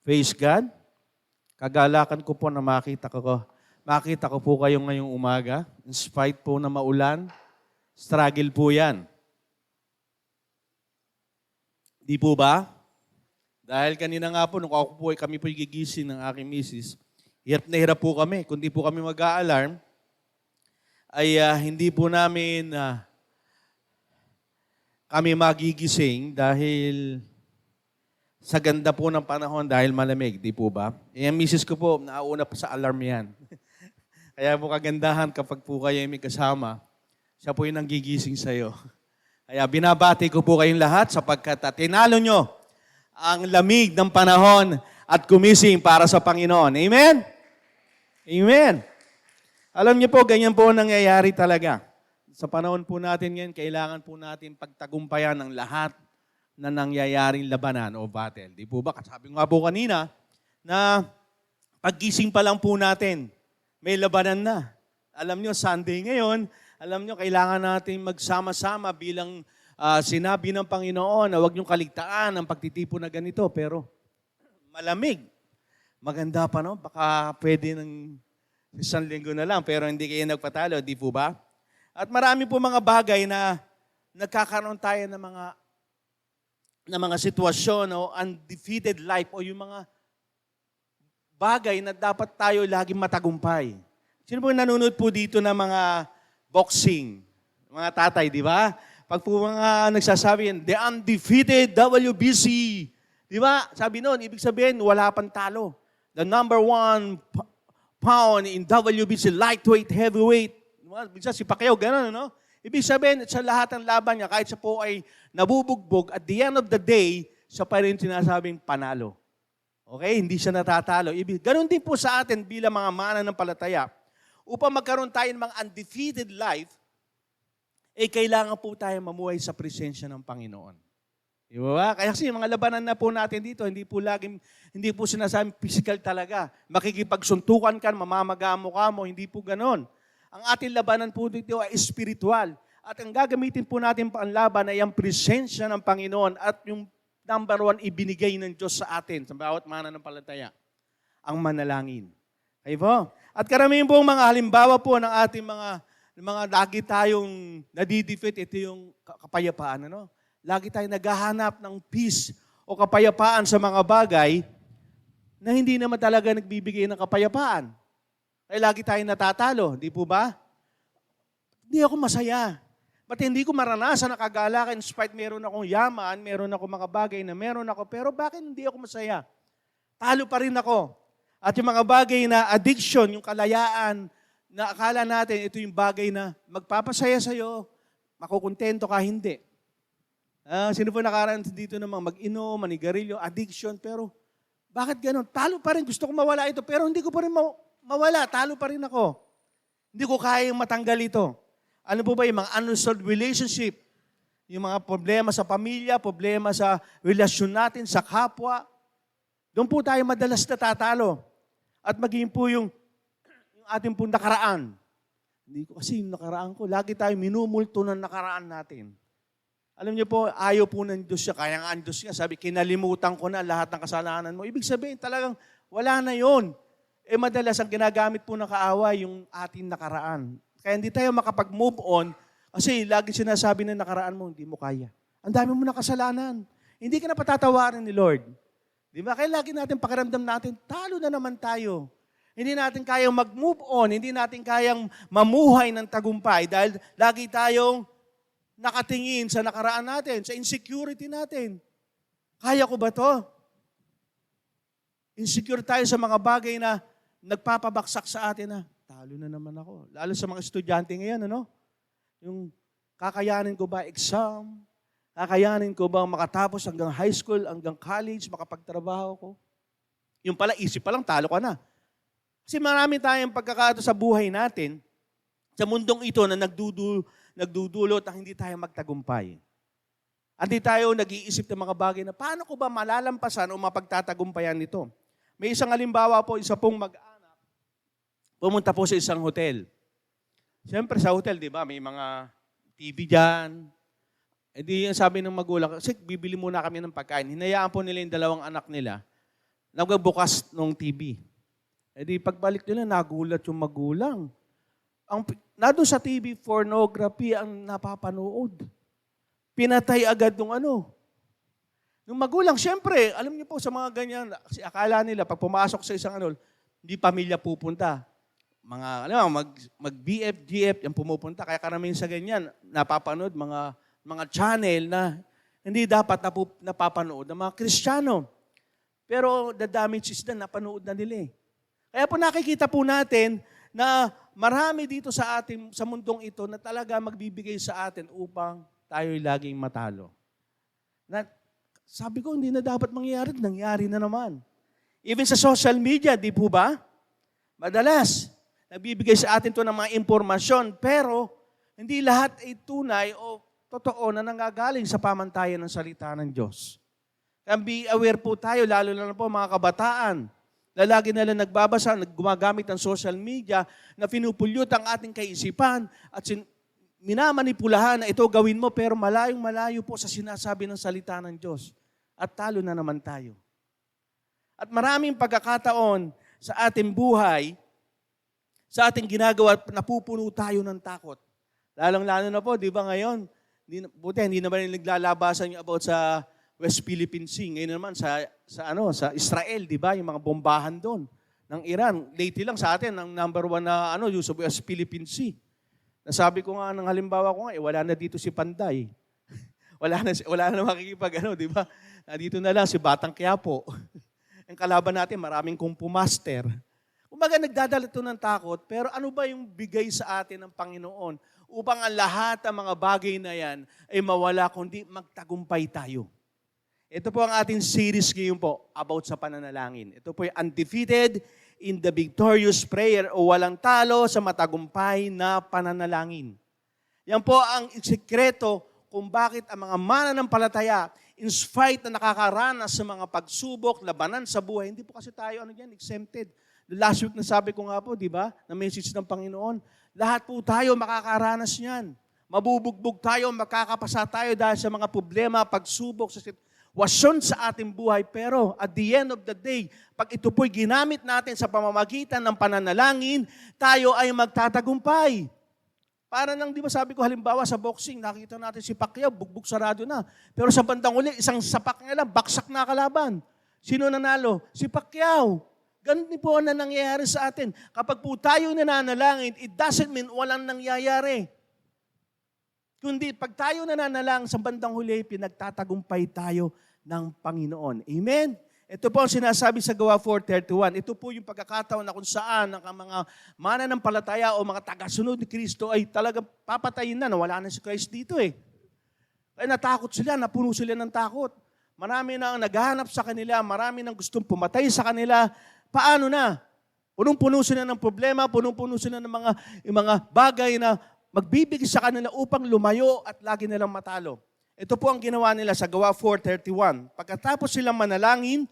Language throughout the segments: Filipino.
Praise God. Kagalakan ko po na makita ko po kayo ngayong umaga. In spite po na maulan, struggle po yan. Di po ba? Dahil kanina nga po, nung kami po gigising ng aking misis, hirap na hirap po kami. Kung di po kami mag-a-alarm, ay hindi po namin kami magigising dahil sa ganda po ng panahon dahil malamig, di po ba? Yung misis ko po, nauna pa sa alarm yan. Kaya po kagandahan kapag po kayo may kasama, siya po yung nanggigising sa'yo. Kaya binabati ko po kayong lahat sapagkat tinalo nyo ang lamig ng panahon at kumising para sa Panginoon. Amen? Amen. Alam niyo po, ganyan po nangyayari talaga. Sa panahon po natin ngayon, kailangan po natin pagtagumpayan ng lahat na nangyayaring labanan o battle. Di po ba? Sabi nga po kanina na paggising pa lang po natin, may labanan na. Alam nyo, Sunday ngayon, alam nyo, kailangan natin magsama-sama bilang sinabi ng Panginoon na huwag niyong kaligtaan ang pagtitipon na ganito. Pero malamig. Maganda pa, no? Baka pwede ng isang linggo na lang, pero hindi kayo nagpatalo. Di po ba? At marami po mga bagay na nagkakaroon tayo ng mga sitwasyon o undefeated life o yung mga bagay na dapat tayo laging matagumpay. Sino po nanonood po dito ng mga boxing? Mga tatay, di ba? Pag po mga nagsasabi yan, the undefeated WBC. Di ba? Sabi noon, ibig sabihin, wala pang talo. The number 1 pound in WBC, lightweight, heavyweight. Bisa si Pacquiao, gano'n, no? Ibig sabihin, sa lahat ng laban niya, kahit siya po ay nabubugbog, at the end of the day, siya pa rin sinasabing panalo. Okay? Hindi siya natatalo. Ganon din po sa atin bilang mga mananampalataya. Upang magkaroon tayo ng mga undefeated life, kailangan po tayo mamuhay sa presensya ng Panginoon. Di ba? Kaya kasi mga labanan na po natin dito, hindi po sinasabing physical talaga. Makikipagsuntukan ka, mamamagamo ka mo, hindi po ganon. Ang ating labanan po dito ay spiritual. At ang gagamitin po natin panlaban ay ang presensya ng Panginoon at yung number 1 ibinigay ng Diyos sa atin, sa bawat mananampalataya, ang manalangin. Okay po? At karamihan po mga halimbawa po ng ating mga lagi tayong nadidefeat, ito yung kapayapaan. Ano? Lagi tayong naghahanap ng peace o kapayapaan sa mga bagay na hindi naman talaga nagbibigay ng kapayapaan. Ay lagi tayong natatalo, di po ba? Hindi ako masaya. Ba't hindi ko maranasan na kagalakan in spite meron akong yaman, meron ako mga bagay na meron ako, pero bakit hindi ako masaya? Talo pa rin ako. At yung mga bagay na addiction, yung kalayaan, na akala natin ito yung bagay na magpapasaya sa'yo, makukontento ka, hindi. Sino po nakaraan dito namang mag-inom, manigarilyo, addiction, pero bakit ganun? Talo pa rin, gusto ko mawala ito, pero hindi ko pa rin mawala, talo pa rin ako. Hindi ko kayang matanggal ito. Ano po ba yung mga unresolved relationship? Yung mga problema sa pamilya, problema sa relasyon natin, sa kapwa. Doon po tayo madalas natatalo. At maging po yung ating po nakaraan. Hindi ko kasi yung nakaraan ko. Lagi tayo minumulto ng nakaraan natin. Alam niyo po, ayaw po ng Diyos siya. Kaya nga ang Diyos niya, sabi, kinalimutan ko na lahat ng kasalanan mo. Ibig sabihin, talagang wala na yon. Madalas ang ginagamit po ng kaaway yung ating nakaraan. Kaya hindi tayo makapag-move on kasi lagi sinasabi ng nakaraan mo, hindi mo kaya. Ang dami mo na kasalanan. Hindi ka na patatawarin ni Lord. Di ba? Kaya lagi natin pakiramdam natin, talo na naman tayo. Hindi natin kayang mag-move on, hindi natin kayang mamuhay ng tagumpay dahil lagi tayong nakatingin sa nakaraan natin, sa insecurity natin. Kaya ko ba to? Insecure tayo sa mga bagay na nagpapabaksak sa atin na, talo na naman ako. Lalo sa mga estudyante ngayon, ano? Yung kakayanin ko ba exam? Kakayanin ko ba makatapos hanggang high school, hanggang college, makapagtrabaho ko? Yung pala, isip pa lang, talo ka na. Kasi marami tayong pagkakato sa buhay natin, sa mundong ito na nagdudulot na hindi tayo magtagumpay. Hindi tayo nag-iisip ng mga bagay na paano ko ba malalampasan o mapagtatagumpayan nito? May isang halimbawa po, isa pong mag-anak, pumunta po sa isang hotel. Siyempre sa hotel, di ba, may mga TV dyan. Di sabi ng magulang, kasi bibili muna kami ng pagkain. Hinayaan po nila yung dalawang anak nila nagbukas ng TV. E di pagbalik nila, nagulat yung magulang. Nandun sa TV, pornography ang napapanood. Pinatay agad nung Nung magulang, siyempre, alam niyo po sa mga ganyan, kasi akala nila, pag pumasok sa isang hindi pamilya pupunta. Mag-BF, GF, yung pumupunta. Kaya karamihan sa ganyan, napapanood mga channel na hindi dapat napapanood ng mga Kristiyano. Pero the damage is done, napanood na nila. Kaya po nakikita po natin na marami dito sa mundong ito na talaga magbibigay sa atin upang tayo'y laging matalo. Sabi ko, hindi na dapat mangyari, nangyari na naman. Even sa social media, di po ba? Madalas, nagbibigay sa atin to ng mga impormasyon, pero hindi lahat ay tunay o totoo na nanggagaling sa pamantayan ng salita ng Diyos. Kaya be aware po tayo, lalo na po mga kabataan, na lagi na lang nagbabasa, gumagamit ng social media na pinupulyot ang ating kaisipan at minamanipulahan na ito gawin mo, pero malayong-malayo po sa sinasabi ng salita ng Diyos. At talo na naman tayo. At maraming pagkakataon sa ating buhay, sa ating ginagawa, napupuno tayo ng takot. Lalong-lalo na po, di ba ngayon, hindi naman naglalabasan yung about sa West Philippine Sea. Ngayon naman sa Israel, di ba, yung mga bombahan doon ng Iran. Lately lang sa atin, ang number 1 na yung sa West Philippine Sea. Nasabi ko nga, ng halimbawa ko nga, wala na dito si Panday. wala na makikipag, di ba? Dito na lang si Batang Quiapo. Ang kalaban natin, maraming kumpu master. Kumbaga, nagdadala ito ng takot, pero ano ba yung bigay sa atin ng Panginoon upang ang lahat ng mga bagay na yan ay mawala, kundi magtagumpay tayo? Ito po ang ating series ngayon po about sa pananalangin. Ito po yung undefeated in the victorious prayer o walang talo sa matagumpay na pananalangin. Yan po ang sekreto kung bakit ang mga mananampalataya, in spite na nakakaranas sa mga pagsubok, labanan sa buhay, hindi po kasi tayo exempted. Last week na sabi ko nga po, di ba, na message ng Panginoon, lahat po tayo makakaranas niyan. Mabubugbog tayo, makakapasa tayo dahil sa mga problema, pagsubok, sa sitwasyon sa ating buhay. Pero at the end of the day, pag ito po'y ginamit natin sa pamamagitan ng pananalangin, tayo ay magtatagumpay. Para nang, di ba sabi ko, halimbawa sa boxing, nakita natin si Pacquiao, bugbog sarado na. Pero sa bandang uli, isang sapak nga lang, baksak na kalaban. Sino nanalo? Si Pacquiao. Ganun din po na nangyayari sa atin. Kapag po tayo nananalangin, it doesn't mean walang nangyayari. Kundi pag tayo nananalangin sa bandang huli, pinagtatagumpay tayo ng Panginoon. Amen? Ito po ang sinasabi sa Gawa 4:31. Ito po yung pagkakataon na kung saan ang mga mananampalataya o mga tagasunod ni Kristo ay talagang papatayin na. Wala na si Christ dito Kaya natakot sila, napuno sila ng takot. Marami na ang naghahanap sa kanila, marami nang gustong pumatay sa kanila. Paano na? Punong-puno sila ng problema, punong-puno sila ng mga bagay na magbibigay sa kanila upang lumayo at lagi nilang matalo. Ito po ang ginawa nila sa Gawa 4:31. Pagkatapos silang manalangin,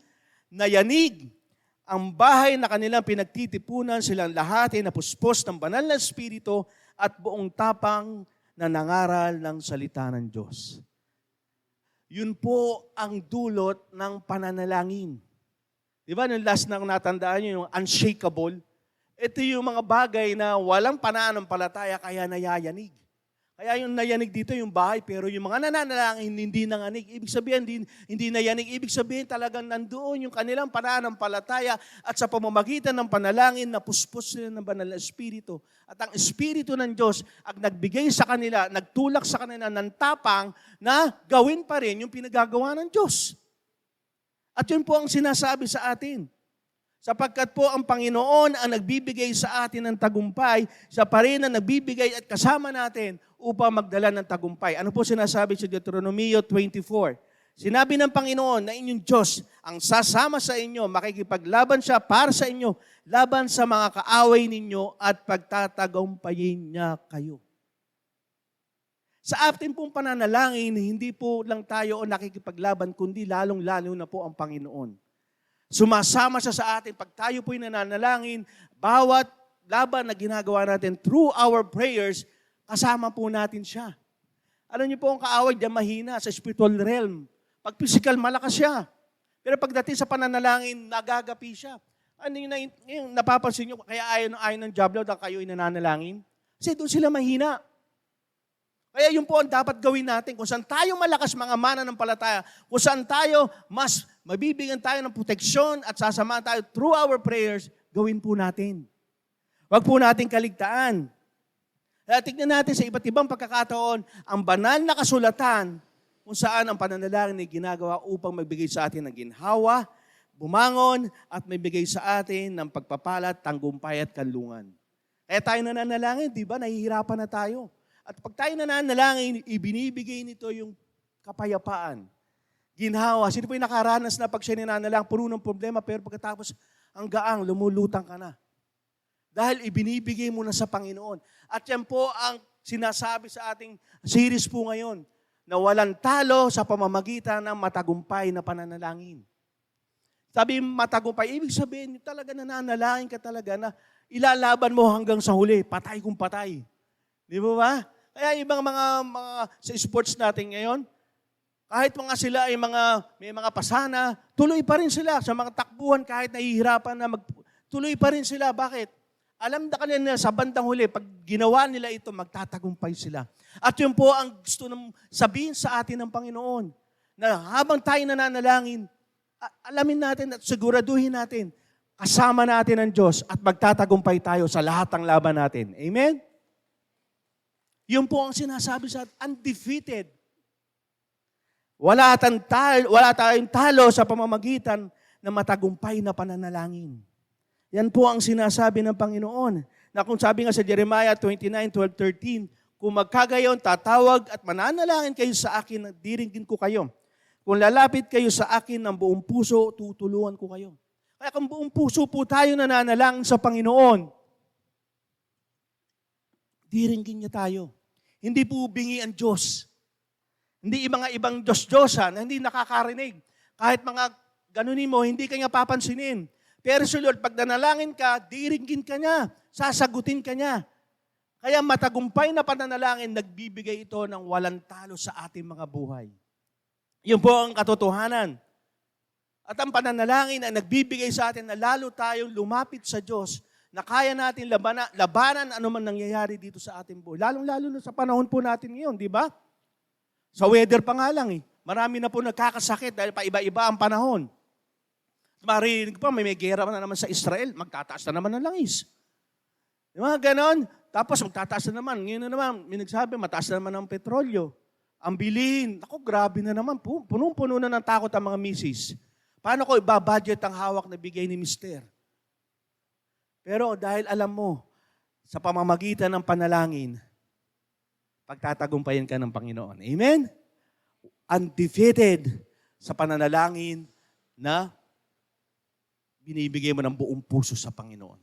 nayanig ang bahay na kanilang pinagtitipunan, silang lahat ay napuspos ng banal na Espiritu at buong tapang na nangaral ng salita ng Diyos. Yun po ang dulot ng pananalangin. Di ba, nung last na natandaan nyo, yung unshakable, ito yung mga bagay na walang pananampalataya kaya nayayanig. Kaya yung nayanig dito yung bahay, pero yung mga nananalangin hindi nanganig. Ibig sabihin, hindi nayanig. Ibig sabihin talagang nandoon yung kanilang pananampalataya at sa pamamagitan ng panalangin, napuspos sila ng banal na Espiritu. At ang Espiritu ng Diyos ang nagbigay sa kanila, nagtulak sa kanila ng tapang na gawin pa rin yung pinagagawa ng Diyos. At yun po ang sinasabi sa atin. Sapagkat po ang Panginoon ang nagbibigay sa atin ng tagumpay, siya pa rin ang nagbibigay at kasama natin upang magdala ng tagumpay. Ano po sinasabi sa Deuteronomio 24? Sinabi ng Panginoon na inyong Diyos ang sasama sa inyo, makikipaglaban siya para sa inyo, laban sa mga kaaway ninyo at pagtatagumpayin niya kayo. Sa ating pong pananalangin, hindi po lang tayo nakikipaglaban, kundi lalong-lalo na po ang Panginoon. Sumasama siya sa atin. Pag tayo po'y nananalangin, bawat laban na ginagawa natin through our prayers, kasama po natin siya. Alam niyo po ang kaaway diyan mahina sa spiritual realm. Pag physical, malakas siya. Pero pagdating sa pananalangin, nagagapi siya. Ano yung napapansin nyo, kaya ayaw ng Diablo dahil kayo nananalangin? Kasi doon sila mahina. Kaya yun po ang dapat gawin natin. Kung saan tayo malakas mga mananampalataya, kung saan tayo mas mabibigyan tayo ng proteksyon at sasamahan tayo through our prayers, gawin po natin. Huwag po natin kaligtaan. Kaya tignan natin sa iba't ibang pagkakataon, ang banal na kasulatan kung saan ang pananalangin ay ginagawa upang magbigay sa atin ng ginhawa, bumangon, at magbigay sa atin ng pagpapalat, tagumpay at kanlungan. Kaya tayo nananalangin, di ba? Nahihirapan na tayo. At pag tayo nananalangin, ibinibigay nito yung kapayapaan. Ginhawa. Sino po yung nakaranas na pag siya nananalang, puno ng problema, pero pagkatapos ang gaang, lumulutang ka na. Dahil ibinibigay mo na sa Panginoon. At yan po ang sinasabi sa ating series po ngayon, na walang talo sa pamamagitan ng matagumpay na pananalangin. Sabi matagumpay, ibig sabihin, talaga nananalangin ka talaga na ilalaban mo hanggang sa huli, patay kung patay. Di ba? Kaya ibang mga sa sports natin ngayon, kahit mga sila ay may mga pasana, tuloy pa rin sila sa mga takbuhan kahit nahihirapan na tuloy pa rin sila. Bakit? Alam na kanila sa bandang huli, pag ginawa nila ito, magtatagumpay sila. At yun po ang gusto sabihin sa atin ng Panginoon, na habang tayo nananalangin, alamin natin at siguraduhin natin, kasama natin ang Diyos at magtatagumpay tayo sa lahat ng laban natin. Amen? Yun po ang sinasabi sa atin, undefeated. Wala tayong talo sa pamamagitan ng matagumpay na pananalangin. Yan po ang sinasabi ng Panginoon. Na kung sabi nga sa Jeremiah 29:12-13, kung magkagayon, tatawag at mananalangin kayo sa akin, diringgin ko kayo. Kung lalapit kayo sa akin ng buong puso, tutulungan ko kayo. Kaya kung buong puso po tayo nananalangin sa Panginoon, diringgin niya tayo. Hindi po bingi ang Diyos. Hindi mga ibang Diyos-Diyosan na hindi nakakarinig. Kahit mga ganunin mo, hindi kanya papansinin. Pero si Lord, pag nanalangin ka, diringgin ka niya. Sasagutin ka niya. Kaya matagumpay na pananalangin, nagbibigay ito ng walang talo sa ating mga buhay. Yun po ang katotohanan. At ang pananalangin ay nagbibigay sa atin na lalo tayong lumapit sa Diyos na kaya natin labanan anuman nangyayari dito sa ating buhay. Lalong-lalo na sa panahon po natin ngayon, di ba? Sa weather pa nga lang Marami na po nagkakasakit dahil pa iba-iba ang panahon. Marinig pa, may gera na naman sa Israel, magtataas na naman ng langis. Di ba, ganon? Tapos magtataas na naman. Ngayon na naman, may nagsabi, mataas na naman ang petrolyo. Ang bilhin. Ako, grabe na naman. Punong-puno na ng takot ang mga misis. Paano ko ibabudget ang hawak na bigay ni mister? Pero dahil alam mo, sa pamamagitan ng panalangin, pagtatagumpayan ka ng Panginoon. Amen? Undefeated sa pananalangin na binibigay mo ng buong puso sa Panginoon.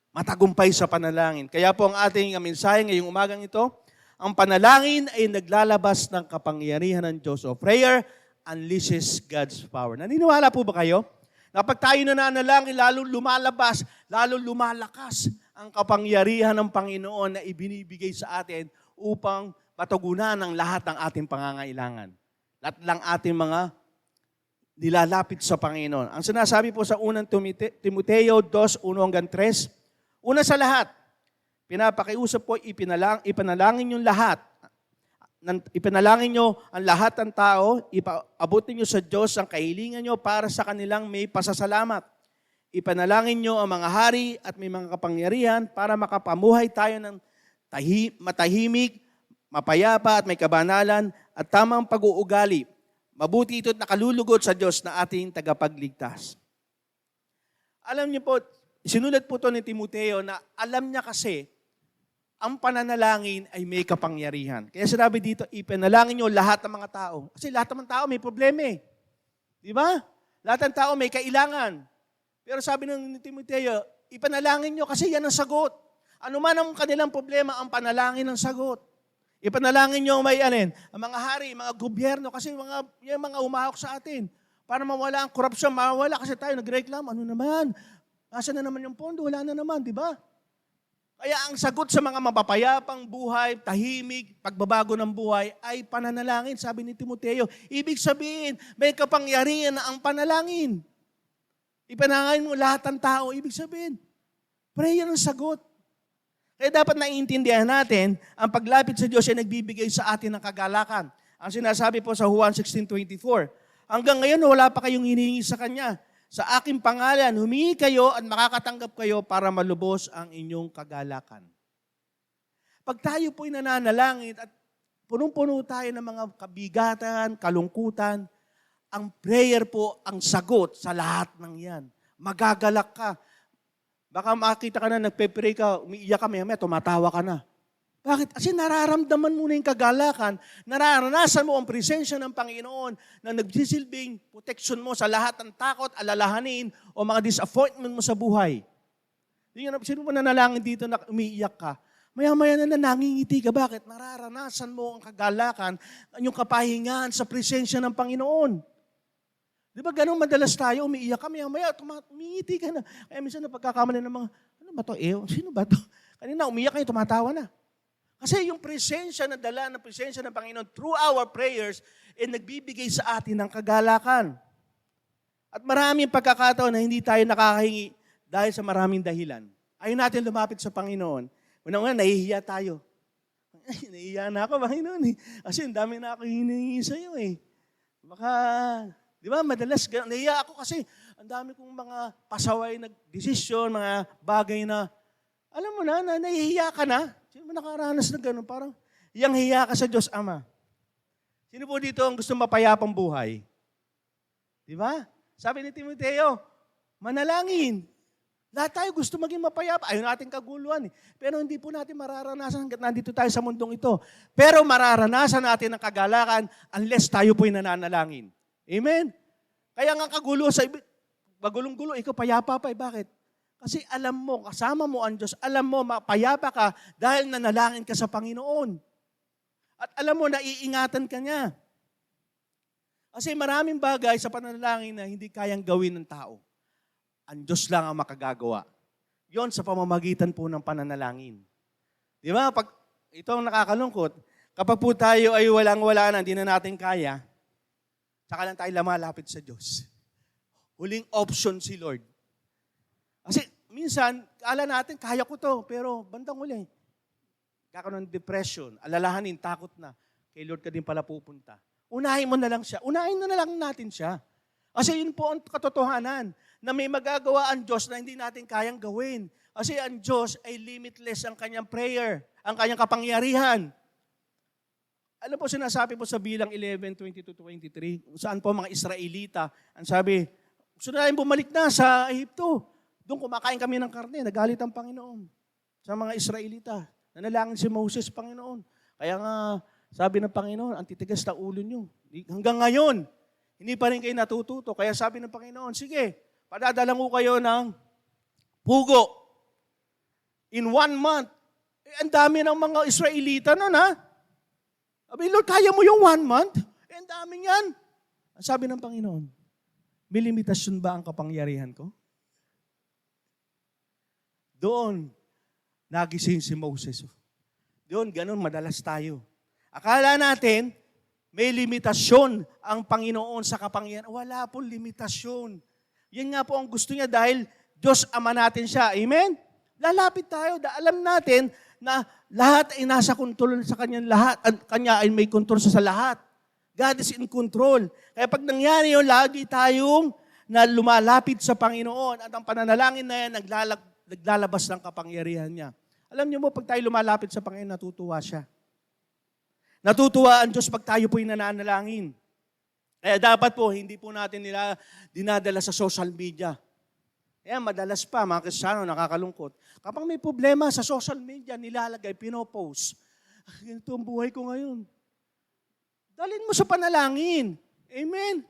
Matagumpay sa panalangin. Kaya po ang ating mensahe ngayong umagang ito, ang panalangin ay naglalabas ng kapangyarihan ng Diyos. So prayer unleashes God's power. Naniniwala po ba kayo? Na pag tayo nananalangin, lalo lumalabas, lalo lumalakas ang kapangyarihan ng Panginoon na ibinibigay sa atin upang matugunan ang lahat ng ating pangangailangan. Lahat lang ating mga nilalapit sa Panginoon. Ang sinasabi po sa unang Timoteo 2:1-3, una sa lahat, pinapakiusap po, ipanalangin yung lahat. Ipanalangin nyo ang lahat ng tao, ipaabutin nyo sa Diyos ang kahilingan nyo para sa kanilang may pasasalamat. Ipanalangin nyo ang mga hari at may mga kapangyarihan para makapamuhay tayo ng matahimik, mapayapa at may kabanalan at tamang pag-uugali. Mabuti ito't nakalulugod sa Diyos na ating tagapagligtas. Alam niyo po, sinulat po ito ni Timoteo na alam niya kasi ang pananalangin ay may kapangyarihan. Kaya sinabi dito, ipanalangin niyo lahat ng mga tao. Kasi lahat ng tao may problema Di ba? Lahat ng tao may kailangan. Pero sabi ng Timoteo, ipanalangin niyo kasi yan ang sagot. Ano man ang kanilang problema, ang panalangin ang sagot. Ipanalangin nyo ang mga hari, mga gobyerno, kasi yung mga umahok sa atin. Para mawala ang korupsyon, mawala kasi tayo nagreklamo. Ano naman? Nasaan na naman yung pondo? Wala na naman, di ba? Kaya ang sagot sa mga mapapayapang buhay, tahimik, pagbabago ng buhay ay pananalangin, sabi ni Timoteo. Ibig sabihin, may kapangyarihan na ang panalangin. Ipanalangin mo lahat ng tao, ibig sabihin, prayer ang sagot. Kaya dapat naiintindihan natin, ang paglapit sa Diyos ay nagbibigay sa atin ng kagalakan. Ang sinasabi po sa Juan 16:24, hanggang ngayon wala pa kayong hinihingi sa Kanya. Sa aking pangalan, humingi kayo at makakatanggap kayo para malubos ang inyong kagalakan. Pag tayo po'y nananalangin at punong-puno tayo ng mga kabigatan, kalungkutan, ang prayer po ang sagot sa lahat ng yan. Magagalak ka. Baka makita ka na, nagpe-pray ka, umiiyak ka, may tumatawa ka na. Bakit? Kasi nararamdaman mo na yung kagalakan, nararanasan mo ang presensya ng Panginoon na nagsisilbing protection mo sa lahat ng takot, alalahanin, o mga disappointment mo sa buhay. Sino mo nanalangin dito na umiiyak ka? Maya-maya na nangingiti ka. Bakit? Nararanasan mo ang kagalakan, yung kapahingahan sa presensya ng Panginoon. Di ba ganun madalas tayo, umiiyak ka, maya-maya, umingiti ka na. Kaya minsan napagkakamali ng mga, ano ba to? Sino ba to? Kanina umiiyak kayo, tumatawa na. Kasi yung presensya na dala ng presensya ng Panginoon through our prayers, nagbibigay sa atin ng kagalakan. At maraming pagkakataon na hindi tayo nakakahingi dahil sa maraming dahilan. Ayaw natin lumapit sa Panginoon. Unang-una, nahihiya tayo. Nahihiya na ako, Panginoon. Kasi ang dami na ako hinihingi sa iyo eh. Baka, di ba, madalas, nahihiya ako kasi ang dami kong mga pasaway na desisyon, mga bagay na, alam mo na nahihiya ka na. Sino mo nakaranas na gano'n? Parang, iyang hiya ka sa Diyos Ama. Sino po dito ang gusto mapayapang buhay? Di ba? Sabi ni Timoteo, manalangin. Lahat tayo gusto maging mapayapa. Ayaw natin kaguluhan eh. Pero hindi po natin mararanasan hanggat nandito tayo sa mundong ito. Pero mararanasan natin ang kagalakan unless tayo po'y nananalangin. Amen? Kaya nga kagulo sa magulong-gulo, ikaw payapa pa eh. Bakit? Kasi alam mo, kasama mo ang Diyos, alam mo, mapayapa ka dahil nanalangin ka sa Panginoon. At alam mo, naiingatan ka niya. Kasi maraming bagay sa pananalangin na hindi kayang gawin ng tao. Ang Diyos lang ang makagagawa. Yon sa pamamagitan po ng pananalangin. Di ba? Pag ito ang nakakalungkot, kapag po tayo ay walang-wala na, hindi na natin kaya, saka lang tayo lumalapit sa Diyos. Huling option si Lord. Kasi minsan, kala natin, kaya ko to, pero bandang huli, kakaroon ng depression, alalahanin, takot na. Kay Lord ka din pala pupunta. Unahin mo na lang siya. Unahin na lang natin siya. Kasi yun po ang katotohanan, na may magagawa ang Diyos na hindi natin kayang gawin. Kasi ang Diyos ay limitless ang kanyang prayer, ang kanyang kapangyarihan. Ano po sinasabi po sa bilang 11:22-23, saan po mga Israelita, ang sabi, gusto na natin bumalik na sa Ehipto. Doon kumakain kami ng karne, nagalit ang Panginoon sa mga Israelita. Nanalangin si Moses, Panginoon. Kaya nga, sabi ng Panginoon, ang titigas na ulo nyo. Hanggang ngayon, hindi pa rin kayo natututo. Kaya sabi ng Panginoon, sige, padadalang ko kayo ng pugo. In 1 month, ang dami ng mga Israelita nun, ha? Sabi, Lord, kaya mo yung 1 month? Ang dami yan. Sabi ng Panginoon, may limitasyon ba ang kapangyarihan ko? Doon, nagising si Moses. Doon, ganun, madalas tayo. Akala natin, may limitasyon ang Panginoon sa kapangyarihan. Wala pong limitasyon. Yan nga po ang gusto niya dahil Diyos Ama natin siya. Amen? Lalapit tayo. Alam natin na lahat ay nasa kontrol sa kanyang lahat. Kanya ay may kontrol sa lahat. God is in control. Kaya pag nangyari yun, lagi tayong na lumalapit sa Panginoon at ang pananalangin na yan, naglalabas ng kapangyarihan niya. Alam niyo mo, pag tayo lumalapit sa Panginoon, natutuwa siya. Natutuwa ang Diyos pag tayo po'y nananalangin. Kaya dapat po, hindi po natin nila dinadala sa social media. Kaya madalas pa, mga Kristiyano, nakakalungkot. Kapag may problema sa social media, nilalagay, pinopost. Ganito ang buhay ko ngayon. Dalhin mo sa panalangin. Amen?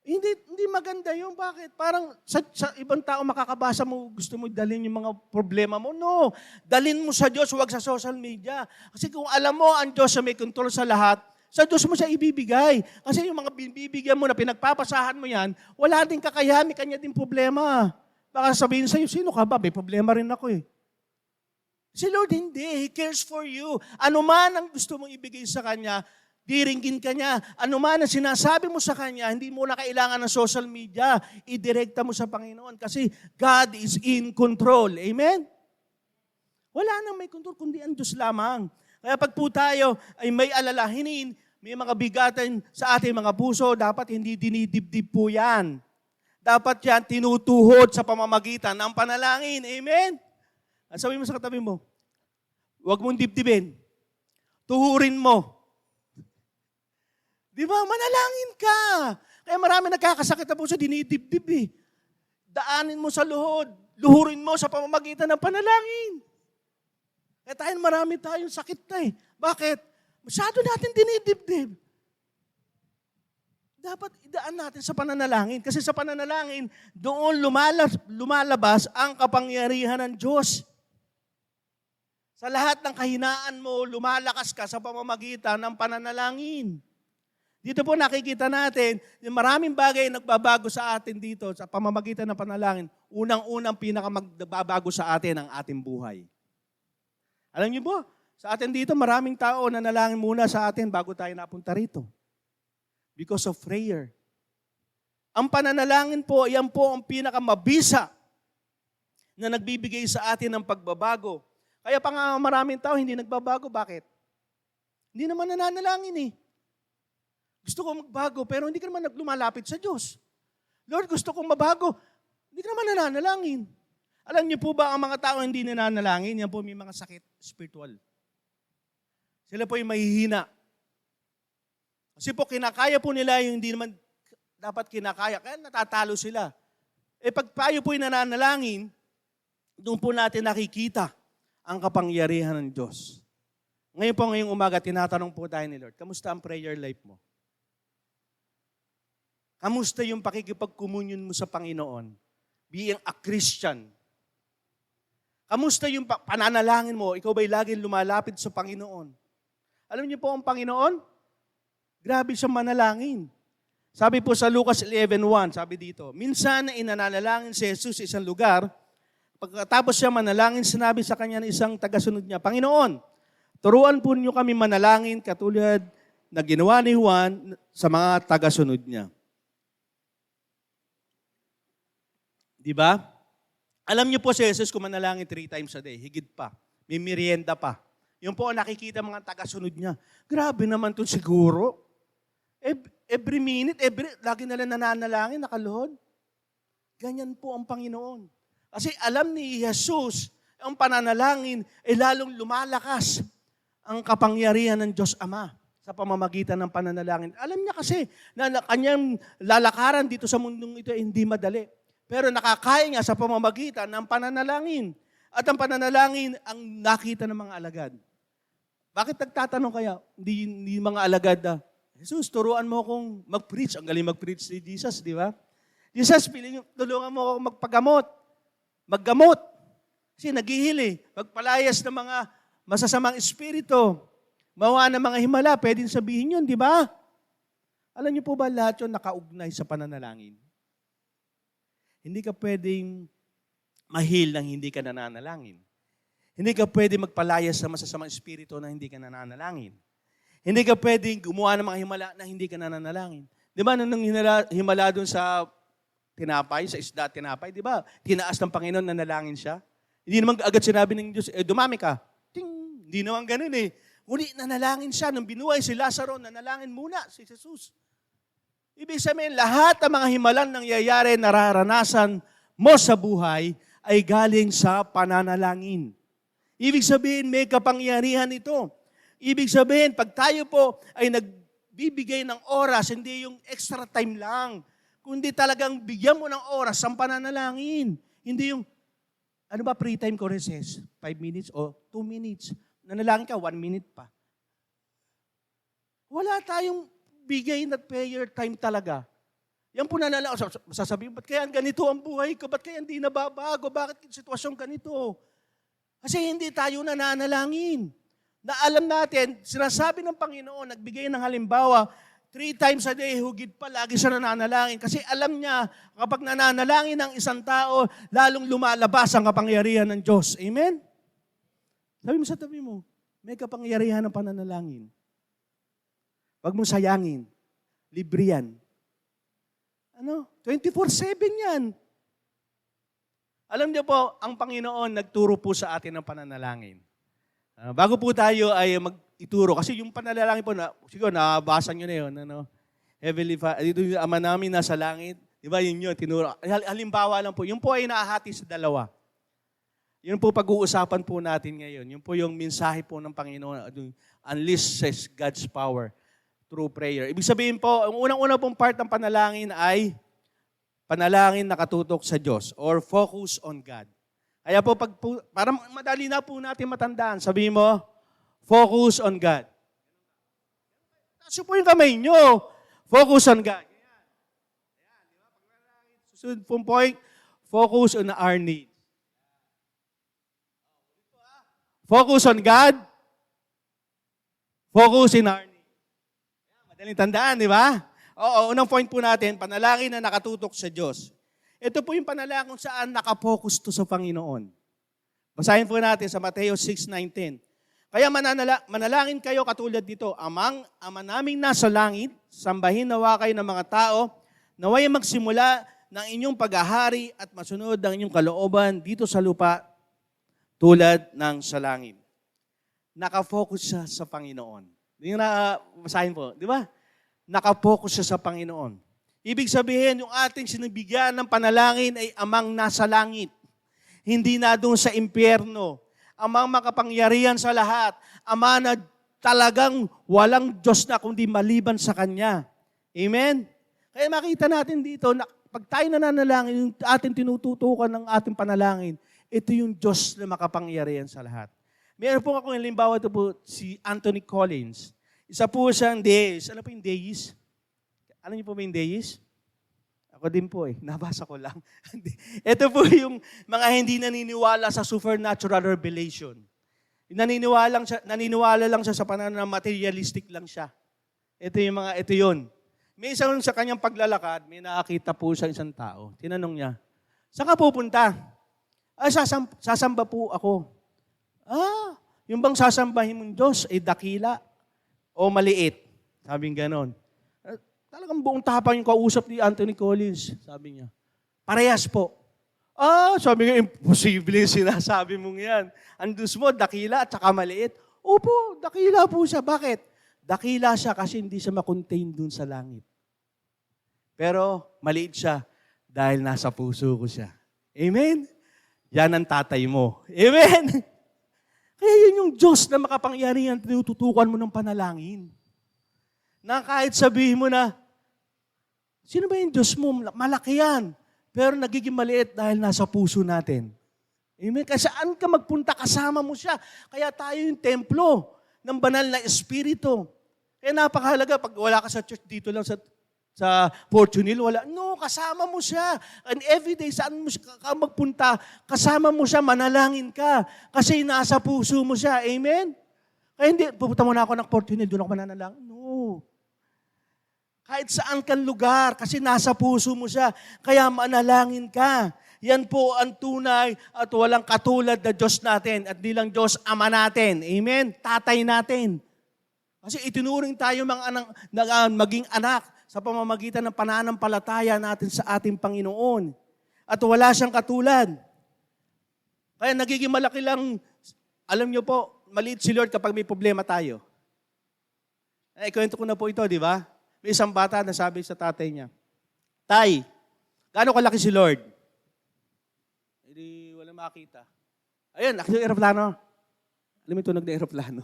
Hindi maganda yun. Bakit? Parang sa ibang tao makakabasa mo, gusto mo dalhin yung mga problema mo. No. Dalhin mo sa Diyos, huwag sa social media. Kasi kung alam mo, ang Diyos na may control sa lahat, sa Diyos mo siya ibibigay. Kasi yung mga bibigyan mo na pinagpapasahan mo yan, wala din kakayahan, may kanya din problema. Baka sabihin sa'yo, sino ka ba? May problema rin ako eh. Si Lord, hindi. He cares for you. Ano man ang gusto mong ibigay sa Kanya, diringgin ka niya. Ano man ang sinasabi mo sa Kanya, hindi mo na kailangan ng social media. Idirekta mo sa Panginoon kasi God is in control. Amen? Wala nang may control, kundi ang Diyos lamang. Kaya pag po tayo ay may alalahanin, may mga bigatan sa ating mga puso, dapat hindi dinidibdib po yan. Dapat yan tinutuhod sa pamamagitan ng panalangin. Amen? At sabihin mo sa katabi mo, huwag mong dibdibin. Tuhurin mo. Di ba? Manalangin ka. Kaya marami nagkakasakit na puso, dinidibdib eh. Daanin mo sa luhod. Luhurin mo sa pamamagitan ng panalangin. Kaya marami tayong sakit na eh. Bakit? Masyado natin dinidibdib. Dapat idaan natin sa pananalangin. Kasi sa pananalangin, doon lumalabas ang kapangyarihan ng Diyos. Sa lahat ng kahinaan mo, lumalakas ka sa pamamagitan ng pananalangin. Dito po nakikita natin, yung maraming bagay nagbabago sa atin dito sa pamamagitan ng panalangin. Unang-unang pinakamagbabago sa atin ang ating buhay. Alam niyo po, sa atin dito maraming tao na nalangin muna sa atin bago tayo napunta rito. Because of prayer. Ang pananalangin po, yan po ang pinakamabisa na nagbibigay sa atin ng pagbabago. Kaya pa nga maraming tao hindi nagbabago. Bakit? Hindi naman nananalangin eh. Gusto ko magbago, pero hindi ka naman lumalapit sa Diyos. Lord, gusto kong mabago. Hindi ka naman nananalangin. Alam niyo po ba, ang mga tao hindi nananalangin, yan po may mga sakit spiritual. Sila po yung mahihina. Kasi po kinakaya po nila yung hindi naman dapat kinakaya. Kaya natatalo sila. Pag tayo po yung nananalangin, doon po natin nakikita ang kapangyarihan ng Diyos. Ngayon po, ngayong umaga, tinatanong po tayo ni Lord, kamusta ang prayer life mo? Kamusta yung pakikipag-communion mo sa Panginoon? Being a Christian. Kamusta yung pananalangin mo? Ikaw ba'y laging lumalapit sa Panginoon? Alam niyo po ang Panginoon? Grabe siyang manalangin. Sabi po sa Lucas 11:1, sabi dito, minsan inanalangin si Jesus sa isang lugar, pagkatapos siya manalangin, sinabi sa kanya ng isang tagasunod niya, Panginoon, turuan po niyo kami manalangin katulad na ginawa ni Juan sa mga tagasunod niya. Di ba? Alam niyo po si Jesus kung manalangin 3 times a day, higit pa. May merienda pa. Yung po nakikita mga tagasunod niya. Grabe naman to siguro. Every minute, lagi na lang nananalangin, nakaluhod. Ganyan po ang Panginoon. Kasi alam ni Jesus, ang pananalangin ay lalong lumalakas ang kapangyarihan ng Diyos Ama sa pamamagitan ng pananalangin. Alam niya kasi na kanyang lalakaran dito sa mundong ito ay hindi madali. Pero nakakaya niya sa pamamagitan ng pananalangin. At ang pananalangin ang nakita ng mga alagad. Bakit nagtatanong kaya? Hindi mga alagad na, Jesus, turuan mo akong mag-preach. Ang galing mag-preach si Jesus, di ba? Jesus, tulungan mo akong magpagamot. Maggamot. Kasi naghihili. Magpalayas ng mga masasamang espiritu. Mawa ng mga himala. Pwedeng sabihin yun, di ba? Alam niyo po ba lahat yun nakaugnay sa pananalangin? Hindi ka pwedeng mahil nang hindi ka nananalangin. Hindi ka pwedeng magpalayas sa masasamang espiritu na hindi ka nananalangin. Hindi ka pwedeng gumawa ng mga himala na hindi ka nananalangin. Di ba, nung himala doon sa tinapay, sa isda tinapay, di ba? Tinaas ng Panginoon, nanalangin siya. Hindi naman agad sinabi ng Diyos, dumami ka. Ting! Hindi naman ganun eh. Uli, nanalangin siya. Nung binuhay si Lazaro, nanalangin muna si Jesus. Ibig sabihin, lahat ng mga himalang nangyayari, nararanasan mo sa buhay, ay galing sa pananalangin. Ibig sabihin, may kapangyarihan ito. Ibig sabihin, pag tayo po ay nagbibigay ng oras, hindi yung extra time lang, kundi talagang bigyan mo ng oras ang pananalangin. Hindi yung, ano ba pre-time ko recess? 5 minutes o 2 minutes? Nanalangin ka, 1 minute pa. Wala tayong bigay na prayer time talaga. Yan po nanalangin. Masasabihin, ba't kaya ganito ang buhay ko? Ba't kaya hindi nababago? Bakit sitwasyon ganito? Kasi hindi tayo nananalangin. Na alam natin, sinasabi ng Panginoon, nagbigay ng halimbawa, 3 times a day, hugid pa, lagi siya nananalangin. Kasi alam niya, kapag nananalangin ang isang tao, lalong lumalabas ang kapangyarihan ng Diyos. Amen? Sabi mo sa tabi mo, may kapangyarihan ng pananalangin. Huwag mong sayangin. Libre yan. 24/7 yan. Alam niyo po, ang Panginoon nagturo po sa atin ng pananalangin. Bago po tayo ay ituro, kasi yung pananalangin po, siguro nabasa nyo na yun, Heavenly Father, dito yung Ama namin nasa langit, di ba yun tinuro. Halimbawa lang po, yun po ay nahahati sa dalawa. Yun po pag-uusapan po natin ngayon. Yun po yung mensahe po ng Panginoon, unleashes God's power through prayer. Ibig sabihin po, ang unang-una pong part ng panalangin ay panalangin nakatutok sa Diyos or focus on God. Kaya po, para madali na po natin matandaan, sabihin mo, focus on God. Taso po yung kamay nyo. Focus on God. Susunod pong point, focus on our needs. Focus on God. Focus in our needs. Madaling tandaan, di ba? Oo, unang point po natin, panalangin na nakatutok sa Diyos. Ito po yung panalangin kung saan nakapokus to sa Panginoon. Basahin po natin sa Mateo 6:19. Kaya manalangin kayo katulad dito, Ama naming nasa langit, sambahin nawa kayo ng mga tao, naway magsimula ng inyong paghahari at masunod ang inyong kalooban dito sa lupa tulad ng sa langit. Nakafocus siya sa Panginoon. Hindi na basahin po, di ba? Nakafocus siya sa Panginoon. Ibig sabihin, yung ating sinibigyan ng panalangin ay Amang nasa langit. Hindi na doon sa impyerno. Amang makapangyarihan sa lahat. Ama na talagang walang Diyos na kundi maliban sa Kanya. Amen? Kaya makita natin dito, na pag tayo nananalangin, yung ating tinututukan ng ating panalangin, ito yung Diyos na makapangyarihan sa lahat. Meron po akong halimbawa, ito po si Anthony Collins. Isa po siyang deist. Ano po yung deist? Ano niyo po ba yung deist? Ako din po nabasa ko lang. Ito po yung mga hindi naniniwala sa supernatural revelation. Naniniwala lang siya sa pananaw na materialistic lang siya. Ito yun. May isang sa kanyang paglalakad, may nakakita po sa isang tao. Tinanong niya, saan ka pupunta? Sasamba po ako. Yung bang sasambahin mong Diyos ay dakila o maliit? Sabing ganon. Talagang buong tapang yung kausap ni Anthony Collins, sabi niya. Parehas po. Sabi niya, imposible yung sinasabi mong yan. Ang Diyos mo, dakila at saka maliit. Opo, dakila po siya. Bakit? Dakila siya kasi hindi siya makontain dun sa langit. Pero maliit siya dahil nasa puso ko siya. Amen? Yan ang tatay mo. Amen? Kaya yun yung Diyos na makapangyarihan, tinututukan mo ng panalangin. Na kahit sabihin mo na, sino ba yung Diyos mo? Malaki yan. Pero nagiging maliit dahil nasa puso natin. Amen? Kaya saan ka magpunta, kasama mo siya. Kaya tayo yung templo ng banal na Espiritu. Kaya napakahalaga, pag wala ka sa church dito lang sa Fortune Hill, wala. No, kasama mo siya. And every day, saan mo ka magpunta, kasama mo siya, manalangin ka. Kasi nasa puso mo siya. Amen? Kaya hindi, pupunta mo na ako ng Fortune Hill, doon ako mananalangin. No. Kahit saan kang lugar, kasi nasa puso mo siya. Kaya manalangin ka. Yan po ang tunay at walang katulad na Diyos natin. At di lang Diyos, Ama natin. Amen? Tatay natin. Kasi itinuring tayo maging anak sa pamamagitan ng pananampalataya natin sa ating Panginoon. At wala siyang katulad. Kaya nagiging malaki lang, alam niyo po, maliit si Lord kapag may problema tayo. Ikwento ko na po ito, di ba? May isang bata na sabi sa tatay niya, Tay, gaano kalaki si Lord? Hindi, wala makita. Ayun, laki yung aeroplano. Alam mo, tunog na aeroplano.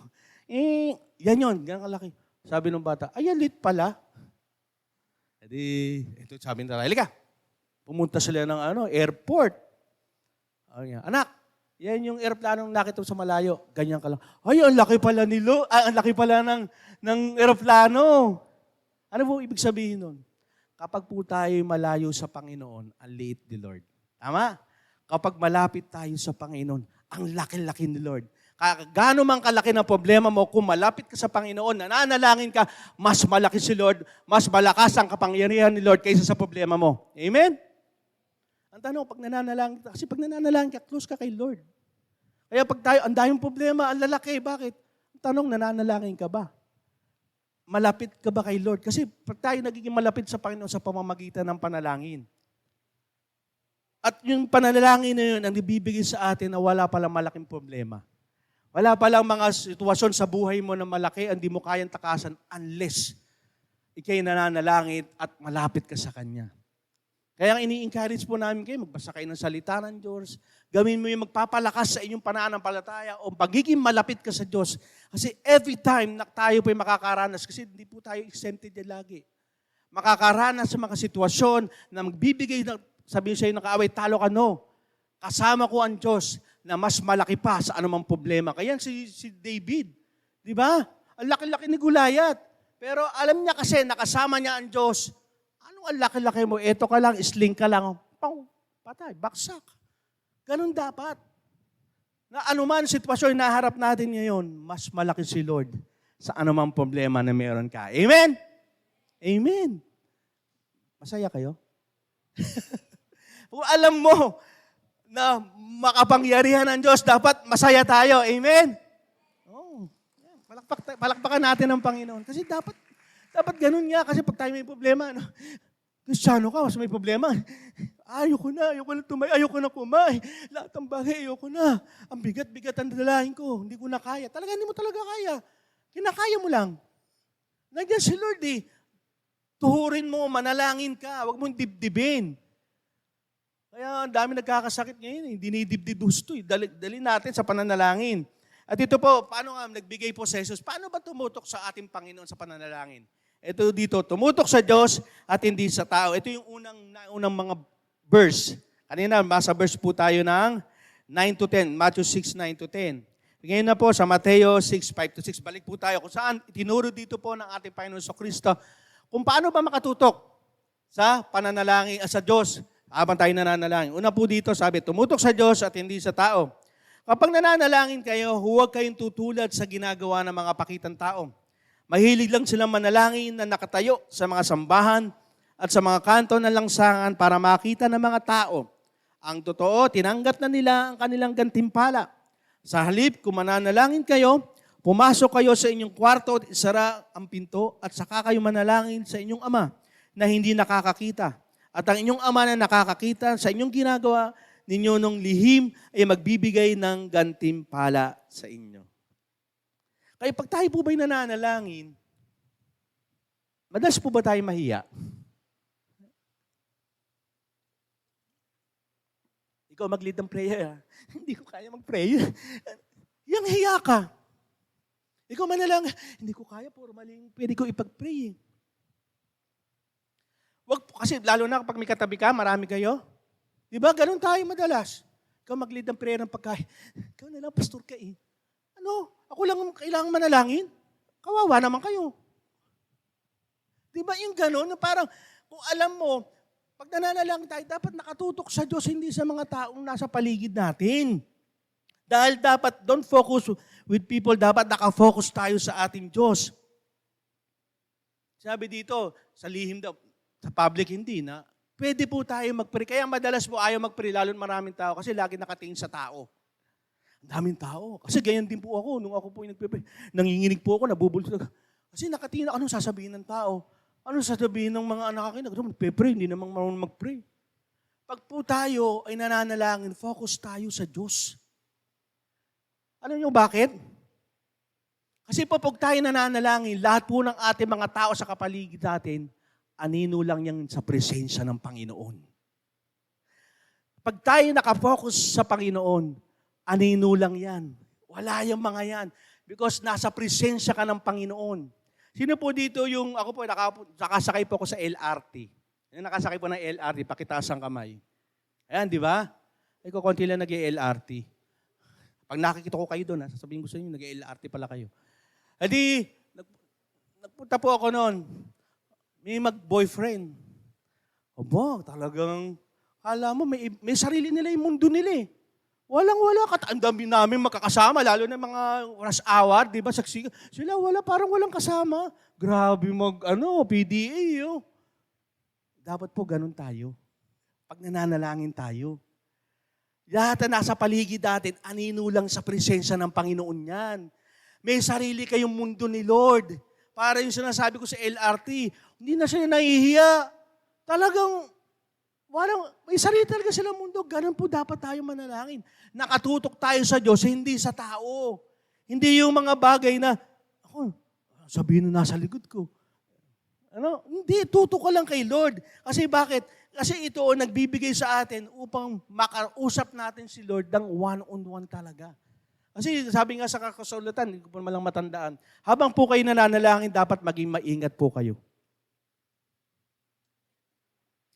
Yan yun, gano'ng kalaki. Sabi ng bata, ayan, lit pala. Ito sabi ng tatay, halika. Pumunta sila ng airport. Anak, yan yung aeroplanong nakita sa malayo. Ganyan ka lang. Ay, ang laki pala ang laki pala ng aeroplano. Ano po ibig sabihin nun? Kapag po tayo malayo sa Panginoon, ang liit ni Lord. Tama? Kapag malapit tayo sa Panginoon, ang laki-laki ni Lord. Gaano man kalaki na problema mo, kung malapit ka sa Panginoon, nananalangin ka, mas malaki si Lord, mas malakas ang kapangyarihan ni Lord kaysa sa problema mo. Amen? Ang tanong, pag nananalangin ka, kasi pag nananalangin ka, close ka kay Lord. Kaya pag tayo, ang daming problema, ang lalaki, bakit? Ang tanong, nananalangin ka ba? Malapit ka ba kay Lord? Kasi pag tayo nagiging malapit sa Panginoon sa pamamagitan ng panalangin. At yung panalangin na yun, ang ibibigay sa atin na wala palang malaking problema. Wala palang mga sitwasyon sa buhay mo na malaki, hindi mo kayang takasan unless ikay nananalangin at malapit ka sa Kanya. Kaya ini-encourage po namin kayo, magbasa kayo ng salita ng Diyos, gawin mo yung magpapalakas sa inyong pananampalataya o pagiging malapit ka sa Diyos. Kasi every time na tayo po ay makakaranas, kasi hindi po tayo exempted yan lagi. Makakaranas sa mga sitwasyon na magbibigay, sabihin sa'yo ng kaaway, talo ka, no. Kasama ko ang Diyos na mas malaki pa sa anumang problema. Kaya si David, di ba? Ang laki-laki ni Goliath. Pero alam niya kasi, nakasama niya ang Diyos. Ang laki-laki mo, eto ka lang, sling ka lang, pang, patay, baksak. Ganun dapat. Na anuman sitwasyon na harap natin ngayon, mas malaki si Lord sa anumang problema na meron ka. Amen? Amen. Masaya kayo? Kung alam mo na makapangyarihan ng Diyos, dapat masaya tayo. Amen? Oh, palakpakan natin ang Panginoon. Kasi dapat ganun nga. Kasi pag tayo may problema, no? Kristyano ka, mas may problema. Ayoko na kumain. Lahat ng bagay, ayoko na. Ang bigat-bigat ang dalalahin ko. Hindi ko na kaya. Talaga, hindi mo talaga kaya. Kinakaya mo lang. Nandiyan si Lord eh. Tuhurin mo, manalangin ka. Huwag mong dibdibin. Kaya ang dami nagkakasakit ngayon. Dinidibdib gusto eh. Dali natin sa pananalangin. At ito po, paano nga nagbigay po sa Jesus? Paano ba tumutok sa ating Panginoon sa pananalangin? Ito dito, tumutok sa Diyos at hindi sa tao. Ito yung unang mga verse. Kanina, basa verse po tayo ng 9 to 10. Matthew 6, 9 to 10. Ngayon na po sa Mateo 6, 5 to 6. Balik po tayo kung saan itinuro dito po ng ating Panginoon sa Kristo kung paano ba makatutok sa pananalangin sa Diyos habang tayo nananalangin. Una po dito, sabi, tumutok sa Diyos at hindi sa tao. Kapag nananalangin kayo, huwag kayong tutulad sa ginagawa ng mga pakitang tao. Mahilig lang silang manalangin na nakatayo sa mga sambahan at sa mga kanto ng langsangan para makita ng mga tao. Ang totoo, tinanggap na nila ang kanilang gantimpala. Sa halip, kung mananalangin kayo, pumasok kayo sa inyong kwarto at isara ang pinto at saka kayo manalangin sa inyong Ama na hindi nakakakita. At ang inyong Ama na nakakakita sa inyong ginagawa ninyo nung lihim ay magbibigay ng gantimpala sa inyo. Kaya pag tayo po ba'y nananalangin, madalas po ba tayo mahiya? Ikaw mag-lead ng prayer. Hindi ko kaya mag-pray. Yang hiya ka. Ikaw manalangin, hindi ko kaya, puro maling pwede ko ipag-pray. Wag po, kasi lalo na kapag may katabi ka, marami kayo. Di ba? Ganun tayo madalas. Ikaw mag-lead ng prayer ng pagkain. Ikaw na lang, pastor ka eh. Ano? Ako lang kailangan manalangin? Kawawa naman kayo. Di ba yung gano'n? Parang, kung alam mo, pag nananalangin tayo, dapat nakatutok sa Diyos, hindi sa mga taong nasa paligid natin. Dahil dapat, don't focus with people, dapat nakafocus tayo sa ating Diyos. Sabi dito, sa lihim daw, sa public hindi na, pwede po tayo mag-pray. Kaya madalas po ayaw mag-pray, lalo maraming tao, kasi lagi nakatingin sa tao. Ang daming tao. Kasi ganyan din po ako. Nung ako po yung nagpe-pray, nanginginig po ako, nabubulto. Kasi nakatingin ako, anong sasabihin ng tao? Anong sasabihin ng mga anak akin? Nagpe-pray, hindi namang marunong mag-pray. Pag po tayo ay nananalangin, focus tayo sa Diyos. Alam niyo bakit? Kasi po pag tayo nananalangin, lahat po ng ating mga tao sa kapaligid natin, anino lang yan sa presensya ng Panginoon. Pag tayo nakafocus sa Panginoon, anino lang yan. Wala yung mga yan. Because nasa presensya ka ng Panginoon. Sino po dito yung, ako po, nakasakay po ako sa LRT. Nakasakay po ng LRT, pakitaas ang kamay. Ayan, di ba? Ay, konti lang nag-LRT. Pag nakikita ko kayo doon, sasabihin ko sa inyo, nag-LRT pala kayo. Adi, nagpunta po ako noon. May mag-boyfriend. Aba, talagang, kala mo, may sarili nila yung mundo nila eh. Walang-wala. Ang dami namin magkakasama, lalo na mga rush hour, di ba? Saksi, sila parang walang kasama. Grabe PDA. Oh. Dapat po ganun tayo. Pag nananalangin tayo. Lahat na nasa paligid natin, anino lang sa presensya ng Panginoon yan. May sarili kayong mundo ni Lord. Para yung sinasabi ko sa LRT, hindi na sila nahihiya. Talagang, may sarili talaga silang mundo. Ganun po dapat tayo manalangin. Nakatutok tayo sa Diyos, hindi sa tao. Hindi yung mga bagay na, sabihin na nasa likod ko. Hindi, tutok ka lang kay Lord. Kasi bakit? Kasi ito nagbibigay sa atin upang makausap natin si Lord ng one-on-one talaga. Kasi sabi nga sa kasulatan, hindi ko pa malang matandaan, habang po kayo nananalangin, dapat maging maingat po kayo.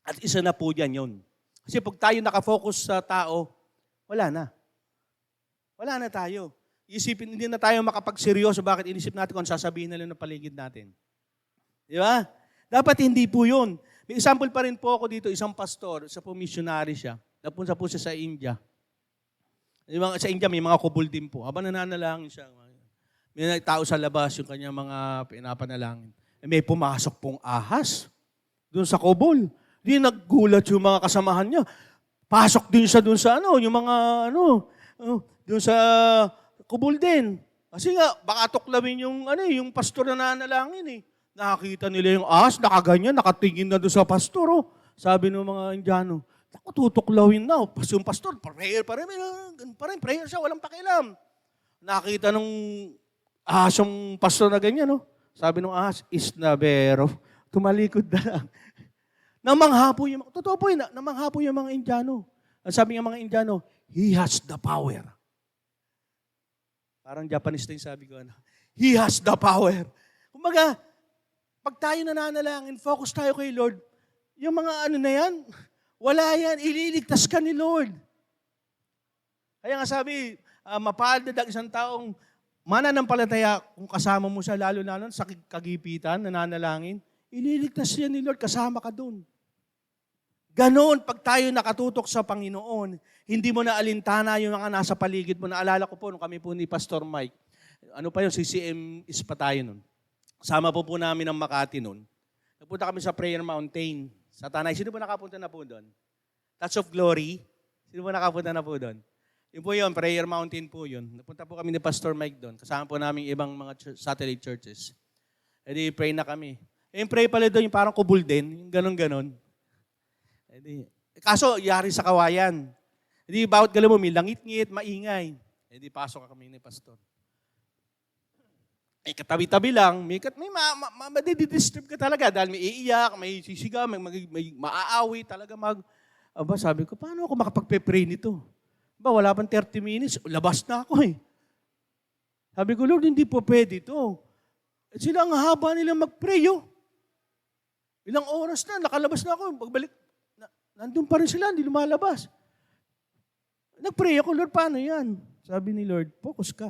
At isa na po dyan yun. Kasi pag tayo nakafocus sa tao, wala na. Wala na tayo. Isipin, hindi na tayo makapagseryoso. Bakit inisip natin kung sasabihin na lang ng paligid natin? Di ba? Dapat hindi po yun. May example pa rin po ako dito, isang pastor, isa po missionary siya. Napunta po siya sa India. Sa India, may mga kubol din po. Habang nananalangin siya, may tao sa labas, yung kanyang mga pinapanalangin. May pumasok pong ahas doon sa kubol. Di naggulat yung mga kasamahan niya. Pasok din siya doon sa yung mga doon sa kubol din. Kasi nga, baka tuklawin yung pastor na nanalangin eh. Nakakita nila yung ahas, nakaganyan, nakatingin na doon sa pastor. Oh. Sabi ng mga Indiano, tutuklawin na. Yung pastor, prayer pa rin. Prayer siya, walang pakialam. Nakita nung ahas yung pastor na ganyan. No? Sabi ng ahas, isnabero. Tumalikod na lang. Namanghapo yung, totoo po yun, namanghapo yung mga Indiano. Ang sabi ng mga Indiano, he has the power. Parang Japanese din sabi ko, he has the power. Kumbaga, pag tayo nananalangin, focus tayo kay Lord, yung mga na yan, wala yan, ililigtas ka ni Lord. Kaya nga sabi, mapalad ang isang taong mananampalataya kung kasama mo siya, lalo sa kagipitan, nananalangin, ililigtas siya ni Lord, kasama ka doon. Ganon, pag tayo nakatutok sa Panginoon, hindi mo na alintana yung mga nasa paligid mo. Naalala ko po, nung kami po ni Pastor Mike, CCM is pa tayo nun. Kasama po namin ng Makati nun. Nagpunta kami sa Prayer Mountain, sa Tanay. Sino ba nakapunta na po doon? Touch of Glory. Sino ba nakapunta na po doon? Yun po yun, Prayer Mountain po yun. Napunta po kami ni Pastor Mike doon. Kasama po namin ibang mga satellite churches. E di pray na kami. Yung pray pala doon, yung parang kubul din, yung ganon-ganon. Kaso, yari sa kawayan. E di bawat galaw mo, may langit-ngit, maingay. E di pasok kami ni Pastor. Ay katabi-tabi lang, may madidisturb ka talaga dahil may iiyak, may sisigaw, may maaawi, talaga sabi ko, paano ako makapagpe-pray nito? Wala pang 30 minutes, labas na ako eh. Sabi ko, Lord, hindi po pwede ito. Sila ang haba nila mag-pray, oh. Ilang oras na, nakalabas na ako. Pagbalik, nandun pa rin sila, hindi lumalabas. Nag-pray ako, Lord, paano yan? Sabi ni Lord, focus ka.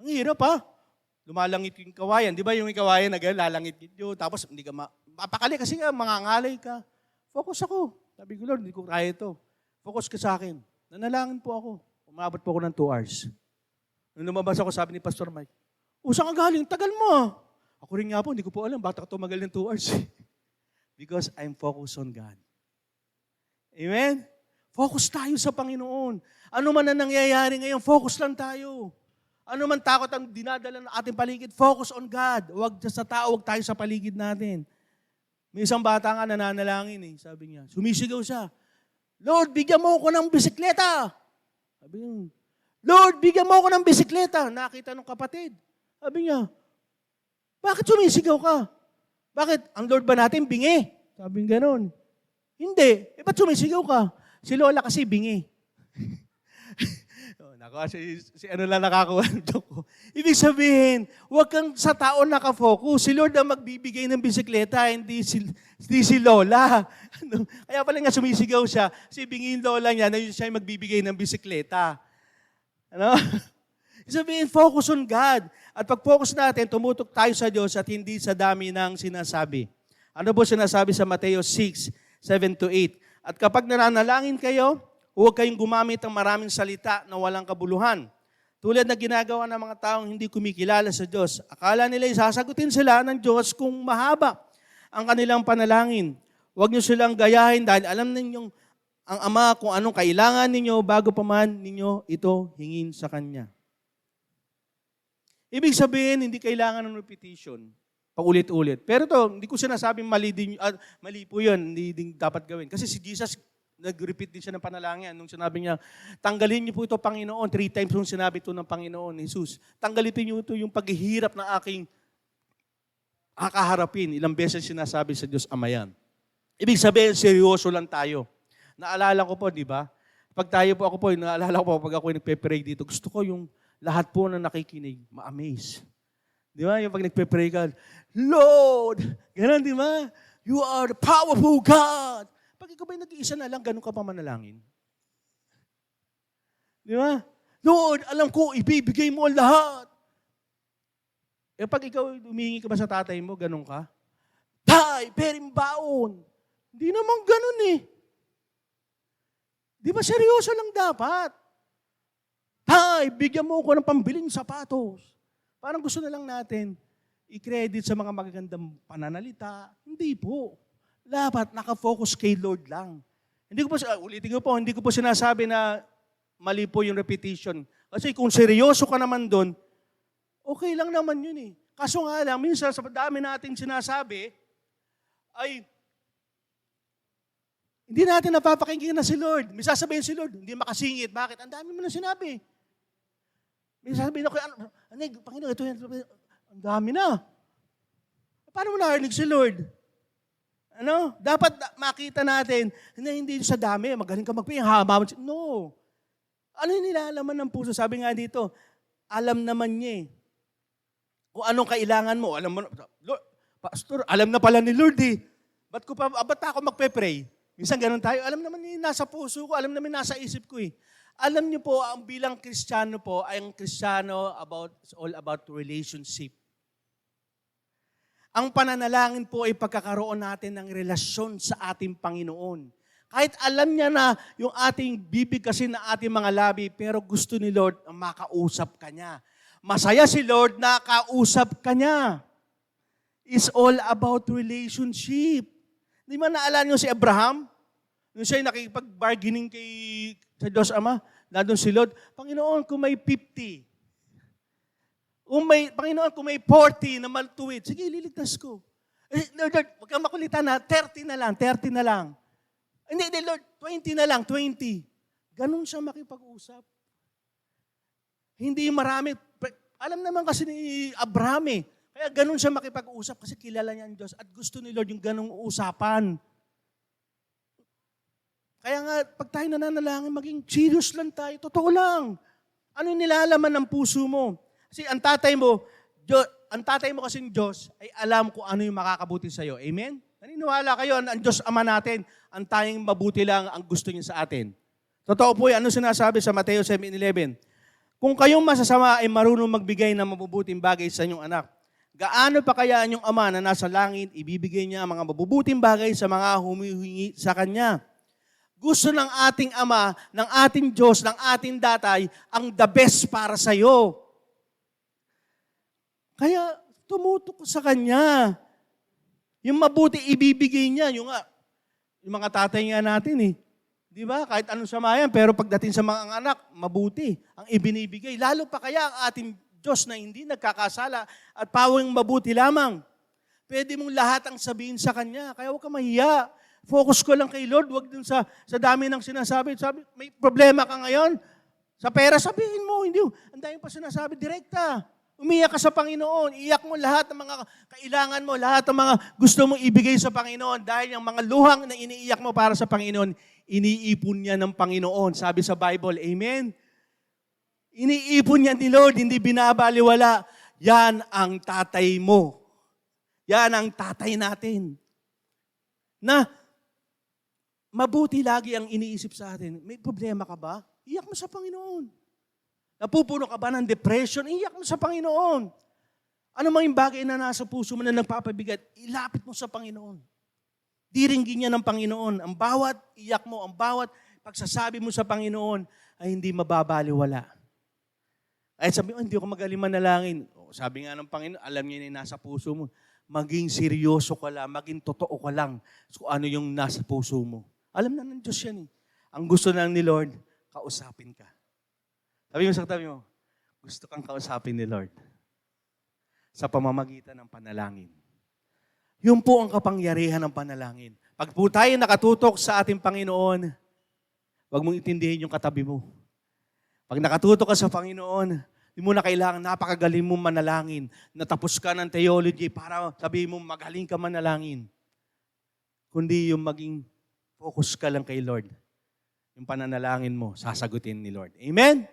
Ang hirap ha. Lumalangit yung kawayan. Di ba yung kawayan lalangit yun. Tapos hindi ka mapakali kasi nga mangangalay ka. Focus ako. Sabi ko, Lord, hindi ko kaya ito. Focus ka sa akin. Nanalangin po ako. Umabot po ako ng 2 hours. Nung lumabas ako, sabi ni Pastor Mike, saan ka galing? Tagal mo ah. Ako rin nga po, hindi ko po alam. Bakit ako tumagal ng 2 hours? Because I'm focused on God. Amen? Focus tayo sa Panginoon. Ano man na nangyayari ngayon, focus lang tayo. Ano man takot ang dinadala ng ating paligid, focus on God. Huwag sa tao, huwag tayo sa paligid natin. May isang bata nga nananalangin eh. Sabi niya, sumisigaw siya, Lord, bigyan mo ako ng bisikleta. Sabi niya, Lord, bigyan mo ako ng bisikleta. Nakita ng kapatid. Sabi niya, bakit sumisigaw ka? Bakit? Ang Lord ba natin bingi? Sabi niya gano'n. Hindi. Ba't sumisigaw ka? Si Lola kasi bingi. Si ano lang nakakuha ng joke ko. Ibig sabihin, huwag kang sa tao nakafocus. Si Lord ang magbibigay ng bisikleta, hindi si Lola. Kaya pala nga sumisigaw siya, si bingin Lola niya na yun siya magbibigay ng bisikleta. Ibig sabihin, focus on God. At pag focus natin, tumutok tayo sa Diyos at hindi sa dami ng sinasabi. Ano po sinasabi sa Mateo 6:7-8? At kapag nananalangin kayo, huwag kayong gumamit ng maraming salita na walang kabuluhan. Tulad na ginagawa ng mga taong hindi kumikilala sa Diyos. Akala nila sasagutin sila ng Diyos kung mahaba ang kanilang panalangin. Huwag niyo silang gayahin dahil alam ninyong ang Ama kung anong kailangan ninyo bago pa man ninyo ito hingin sa Kanya. Ibig sabihin, hindi kailangan ng repetition. Paulit-ulit. Pero to, hindi ko sinasabing mali po yun, hindi din dapat gawin. Kasi si Jesus, nag-repeat din siya ng panalangin. Nung sinabi niya, tanggalin niyo po ito, Panginoon. 3 times nung sinabi ito ng Panginoon, Jesus. Tanggalin niyo ito yung paghihirap na aking kakaharapin. Ilang beses sinasabi sa Diyos Ama yan. Ibig sabihin, seryoso lang tayo. Naalala ko po, di ba? Naalala ko po, pag ako nagpe-pray dito, gusto ko yung lahat po na nakikinig, ma-amaze. Di ba? Yung pag nagpe-pray ka, Lord! Ganun, di ba? You are the powerful God! Pag ikaw ba'y nag-iisa na lang, ganun ka pa manalangin? Di ba? Lord, alam ko, ibibigay mo ang lahat. Eh pag ikaw humingi ka ba sa tatay mo, ganun ka? Tay, perimbaon. Hindi naman ganun eh. Di ba seryoso lang dapat? Tay, bigyan mo ko ng pambiling sapatos. Parang gusto na lang natin i-credit sa mga magagandang pananalita. Hindi po. Dapat nakafocus kay Lord lang. Ulitin ko po, hindi ko po sinasabi na mali po yung repetition. Kasi kung seryoso ka naman doon, okay lang naman yun eh. Kaso nga lang, minsan sa dami nating sinasabi, ay hindi natin napapakinggan na si Lord. May sasabihin si Lord, hindi makasingit. Bakit? Ang dami mo na sinabi. May sasabihin ako, Panginoon, ito yan. Ang dami na. Paano mo narinig si Lord? Dapat makita natin, hindi sa dami, magaling ka magping, haba. No. Ano yung nilalaman ng puso? Sabi nga dito, alam naman niya eh. Kung anong kailangan mo, alam mo, Lord, Pastor, alam na pala ni Lord eh. Ba't pa ako magpe-pray? Minsan ganun tayo, alam naman niya nasa puso ko, alam naman nasa isip ko eh. Alam niyo po, ang bilang Kristiyano po, ay ang Kristiyano it's all about relationship. Ang pananalangin po ay pagkakaroon natin ng relasyon sa ating Panginoon. Kahit alam niya na yung ating bibig kasi na ating mga labi, pero gusto ni Lord na makausap ka niya. Masaya si Lord na kausap ka niya. It's all about relationship. Di ba naalala niyo si Abraham? Nung siya'y nakikipag-bargaining sa Diyos Ama, nandun si Lord, Panginoon, kung may 50, Panginoon, kung may 40 na maltuwid, sige, liligtas ko. Lord, huwag kang makulitan na, 30 na lang. Hindi, Lord, 20 na lang, 20. Ganun siya makipag-usap. Hindi marami. Alam naman kasi ni Abraham eh. Kaya ganun siya makipag-usap kasi kilala niya ang Diyos at gusto ni Lord yung ganung usapan. Kaya nga, pag tayo nananalangin, maging serious lang tayo. Totoo lang. Ano yung nilalaman ng puso mo? Kasi ang tatay mo kasing Diyos ay alam kung ano yung makakabuti sa iyo. Amen? Naniniwala kayo, ang Diyos Ama natin, ang tayong mabuti lang ang gusto niya sa atin. Totoo po yan. Ano sinasabi sa Mateo 7:11? Kung kayong masasama ay marunong magbigay ng mabubuting bagay sa inyong anak, gaano pa kaya ang inyong Ama na nasa langit, ibibigay niya ang mga mabubuting bagay sa mga humihingi sa Kanya? Gusto ng ating Ama, ng ating Diyos, ng ating Tatay, ang the best para sa iyo. Kaya tumutok sa Kanya. Yung mabuti ibibigay niya. Yung mga tatay nga natin eh. Di ba? Kahit anong samayan, pero pagdating sa mga anak, mabuti ang ibinibigay. Lalo pa kaya ang ating Diyos na hindi nagkakasala at pawang mabuti lamang. Pwede mong lahat ang sabihin sa Kanya. Kaya huwag ka mahiya. Focus ko lang kay Lord. Huwag dun sa dami ng sinasabi. Sabi, may problema ka ngayon? Sa pera, sabihin mo. Hindi. Ang dami pa sinasabi, direkta. Umiyak ka sa Panginoon. Iyak mo lahat ng mga kailangan mo, lahat ng mga gusto mong ibigay sa Panginoon. Dahil yung mga luhang na iniiyak mo para sa Panginoon, iniipon niya ng Panginoon. Sabi sa Bible, Amen? Iniipon niya ni Lord, hindi binabaliwala. Yan ang tatay mo. Yan ang tatay natin. Na mabuti lagi ang iniisip sa atin. May problema ka ba? Iyak mo sa Panginoon. Napupuno ka ba ng depression? Iyak mo sa Panginoon. Ano mang yung bagay na nasa puso mo na nagpapabigat, ilapit mo sa Panginoon. Diringgin niya ng Panginoon. Ang bawat iyak mo, ang bawat pagsasabi mo sa Panginoon ay hindi mababaliwala. Ay sabi mo, hindi ako magaling manalangin. Sabi nga ng Panginoon, alam niya na nasa puso mo. Maging seryoso ka lang, maging totoo ka lang kung ano yung nasa puso mo. Alam na ng Diyos yan eh. Ang gusto lang ni Lord, kausapin ka. Sabi mo sa katabi mo, gusto kang kausapin ni Lord sa pamamagitan ng panalangin. Yun po ang kapangyarihan ng panalangin. Pag po tayo nakatutok sa ating Panginoon, huwag mong itindihin yung katabi mo. Pag nakatutok ka sa Panginoon, hindi mo na kailangan napakagaling mong manalangin. Natapos ka ng theology para sabihin mo magaling ka manalangin. Kundi yung maging focus ka lang kay Lord. Yung pananalangin mo, sasagutin ni Lord. Amen?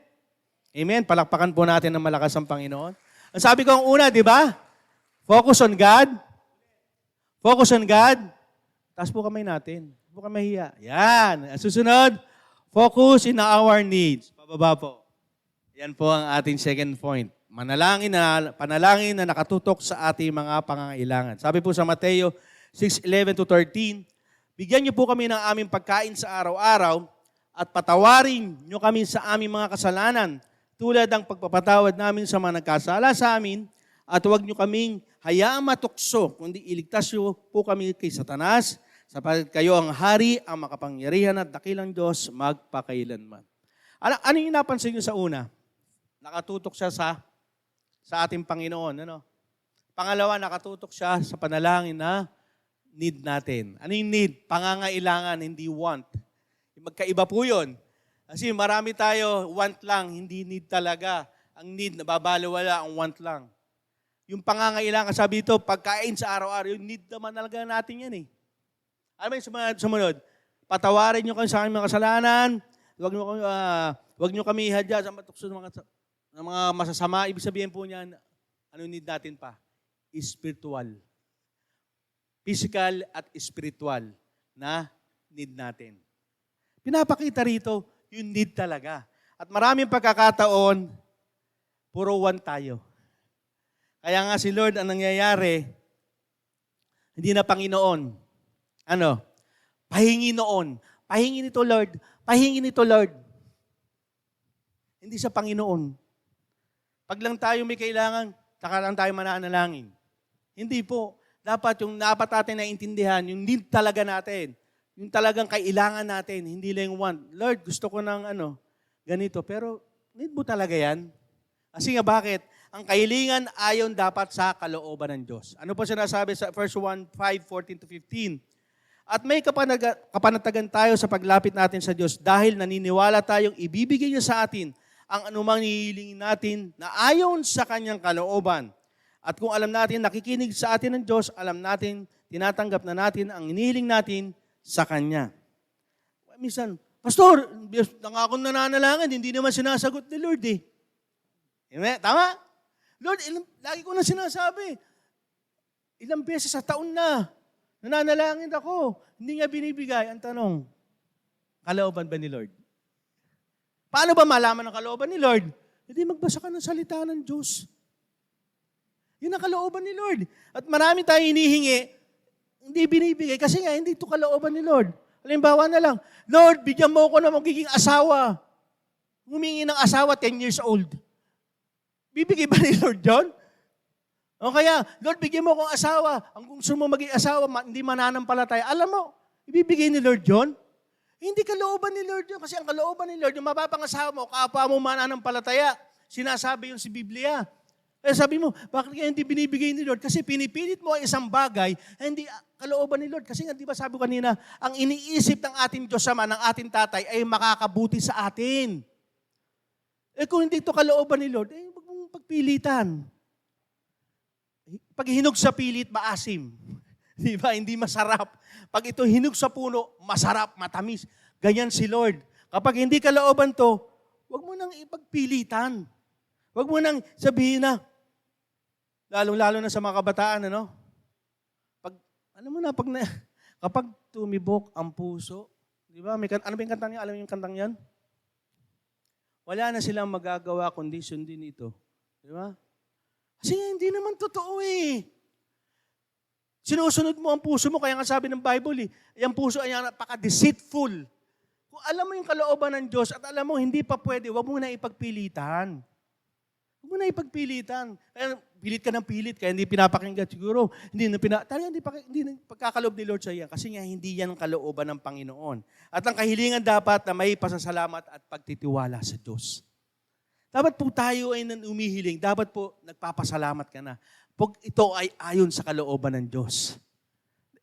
Amen? Palakpakan po natin ng malakas ang Panginoon. Ang sabi ko ang una, di ba? Focus on God. Focus on God. Taas po kamay natin. Huwag po kamay mahiya. Yan. Ang susunod, focus in our needs. Pababa po. Yan po ang ating second point. Panalangin na nakatutok sa ating mga pangangailangan. Sabi po sa Mateo 6:11-13, bigyan niyo po kami ng aming pagkain sa araw-araw at patawarin niyo kami sa aming mga kasalanan tulad ng pagpapatawad namin sa mga nagkasala sa amin at huwag niyo kaming hayaang matukso, kundi iligtas niyo po kami kay Satanas sapagkat kayo ang hari, ang makapangyarihan at dakilang Diyos magpakailanman. Ano yung napansin niyo sa una? Nakatutok siya sa ating Panginoon. Ano? Pangalawa, nakatutok siya sa panalangin na need natin. Ano yung need? Pangangailangan, hindi want. Magkaiba po yun. Kasi marami tayo, want lang, hindi need talaga. Ang need, nababaliwala, ang want lang. Yung pangangailangan, sabi ito, pagkain sa araw-araw, yung need naman talaga natin yan eh. Ano ba yung sumunod? Patawarin nyo kami sa aming mga kasalanan, huwag nyo kami ihadya sa matukso ng mga masasama. Ibig sabihin po niyan, ano need natin pa? Spiritual. Physical at spiritual na need natin. Pinapakita rito, yung need talaga. At maraming pagkakataon, puro want tayo. Kaya nga si Lord, ang nangyayari, hindi na Panginoon. Ano? Pahingi noon. Pahingi nito, Lord. Pahingi nito, Lord. Hindi sa Panginoon. Pag lang tayo may kailangan, saka lang tayo mananalangin. Hindi po. Dapat natin naintindihan, yung need talaga natin. Yung talagang kailangan natin, hindi lang yung want. Lord, gusto ko ng ganito. Pero need mo talaga yan? Kasi nga bakit? Ang kahilingan ayon dapat sa kalooban ng Diyos. Ano po sinasabi sa 1 5:14-15? At may kapanatagan tayo sa paglapit natin sa Diyos dahil naniniwala tayong ibibigay niya sa atin ang anumang nihilingin natin na ayon sa kanyang kalooban. At kung alam natin, nakikinig sa atin ng Diyos, alam natin, tinatanggap na natin ang inihiling natin sa Kanya. Minsan, Pastor, nangako nananalangin, hindi naman sinasagot ni Lord eh. Tama? Lord, lagi ko na sinasabi, ilang beses sa taon na, nananalangin ako, hindi niya binibigay. Ang tanong, kalooban ba ni Lord? Paano ba malaman ang kalooban ni Lord? Hindi magbasa ka ng salita ng Diyos. Yun ang kalooban ni Lord. At marami tayong hinihingi, hindi binibigay kasi nga hindi ito kalooban ni Lord. Halimbawa na lang, Lord, bigyan mo ako ng magiging asawa. Humingi ng asawa, 10 years old. Bibigay ba ni Lord John? O kaya, Lord, bigyan mo akong asawa. Ang gusto mo maging asawa, hindi mananampalataya. Alam mo, ibibigay ni Lord John? Hindi kalooban ni Lord John. Kasi ang kalooban ni Lord, yung mapapangasawa mo, kapwa mo mananampalataya. Sinasabi yung si Biblia. Kaya sabi mo, bakit kaya hindi binibigay ni Lord? Kasi pinipilit mo ang isang bagay, hindi kalooban ni Lord. Kasi nga, di ba sabi ko kanina, ang iniisip ng ating Diyos Ama, ng ating tatay, ay makakabuti sa atin. Kung hindi ito kalooban ni Lord, huwag mong pagpilitan. Pag hinog sa pilit, maasim. Di ba? Hindi masarap. Pag ito hinog sa puno, masarap, matamis. Ganyan si Lord. Kapag hindi kalooban to, huwag mo nang ipagpilitan. Huwag mo nang sabihin na, lalo na sa mga kabataan, ano? Kapag tumibok ang puso, di ba? Ano ba yung kantang niya? Alam mo yung kantang yan? Wala na silang magagawa kundi sundin ito. Di ba? Kasi hindi naman totoo eh. Sinusunod mo ang puso mo, kaya nga sabi ng Bible yung puso ay napaka-deceitful. Kung alam mo yung kalooban ng Diyos at alam mo hindi pa pwede, huwag mo na ipagpilitan. Huwag Huwag mo na ipagpilitan. Kaya pilit ka ng pilit, kaya hindi pinapakinggan siguro. Talagang hindi na pagkakaloob ni Lord sa iya. Kasi nga hindi yan ang kalooban ng Panginoon. At ang kahilingan dapat na may pasasalamat at pagtitiwala sa Diyos. Dapat po tayo ay umihiling. Dapat po nagpapasalamat ka na. Pag ito ay ayon sa kalooban ng Diyos.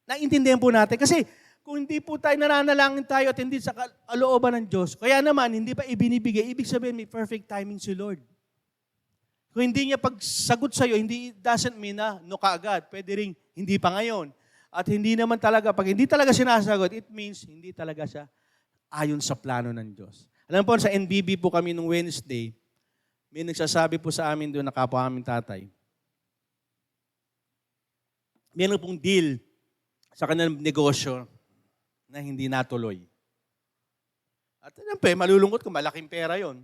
Naintindihan po natin. Kasi kung hindi po tayo nananalangin tayo at hindi sa kalooban ng Diyos, kaya naman hindi pa ibinibigay, ibig sabihin may perfect timing si Lord. Kung hindi niya pagsagot sa'yo, hindi doesn't mean na no kaagad. Pwede rin hindi pa ngayon. At hindi naman talaga, pag hindi talaga sinasagot, it means hindi talaga siya ayon sa plano ng Diyos. Alam po, sa NBB po kami nung Wednesday, may nagsasabi po sa amin doon na kapwa aming tatay. Meron pong deal sa kanilang negosyo na hindi natuloy. At malulungkot kung malaking pera yon.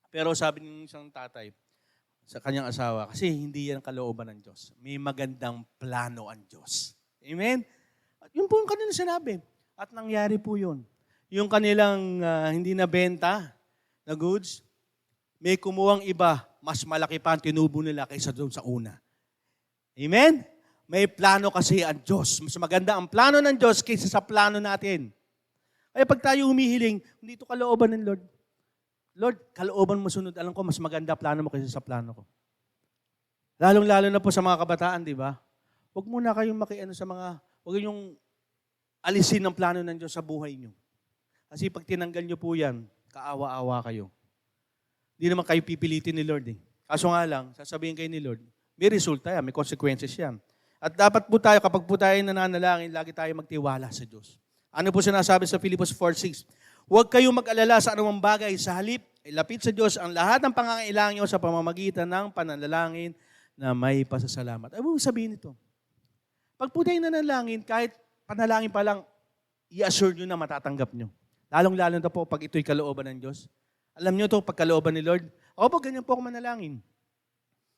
Pero sabi ng isang tatay, sa kanyang asawa, kasi hindi yan kalooban ng Diyos. May magandang plano ang Diyos. Amen? At yun po yung kanilang sinabi. At nangyari po yun. Yung kanilang hindi nabenta na goods, may kumuhang iba, mas malaki pa ang tinubo nila kaysa doon sa una. Amen? May plano kasi ang Diyos. Mas maganda ang plano ng Diyos kaysa sa plano natin. Kaya pag tayo humihiling, hindi ito kalooban ng Lord. Lord, kalooban mo sunod. Alam ko, mas maganda plano mo kaysa sa plano ko. Lalong-lalo na po sa mga kabataan, di ba? Huwag muna kayong huwag yung alisin ng plano ng Diyos sa buhay nyo. Kasi pag tinanggal nyo po yan, kaawa-awa kayo. Hindi naman kayo pipilitin ni Lord. Kaso nga lang, sasabihin kayo ni Lord, may resulta yan, may consequences yan. At dapat po tayo, kapag po tayo nananalangin, lagi tayo magtiwala sa Diyos. Ano po sinasabi sa Philippians 4:6? Huwag kayong mag-alala sa anumang bagay. Sa halip, ilapit sa Diyos ang lahat ng pangangailangan nyo sa pamamagitan ng pananalangin na may pasasalamat. Ano sabihin nito? Pag po tayo nanalangin, kahit panalangin pa lang, i-assure nyo na matatanggap nyo. Lalong-lalo na po pag ito'y kalooban ng Diyos. Alam nyo to, pag kalooban ni Lord, ako po ganyan po ako manalangin.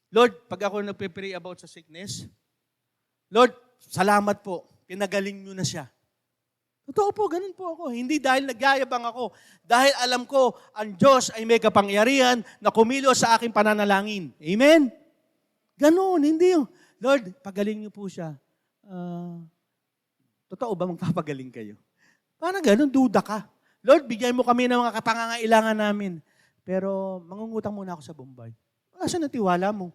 Lord, pag ako nagpe-pray about sa sickness, Lord, salamat po, pinagaling nyo na siya. Totoo po, ganun po ako. Hindi dahil nagyayabang ako. Dahil alam ko, ang Diyos ay may kapangyarihan na kumilos sa aking pananalangin. Amen? Ganun, hindi yung, Lord, pagaling niyo po siya. Totoo ba magpapagaling kayo? Parang ganun, duda ka. Lord, bigyan mo kami ng mga kapangangailangan namin. Pero mangungutang muna ako sa Bombay. Asan ang tiwala mo?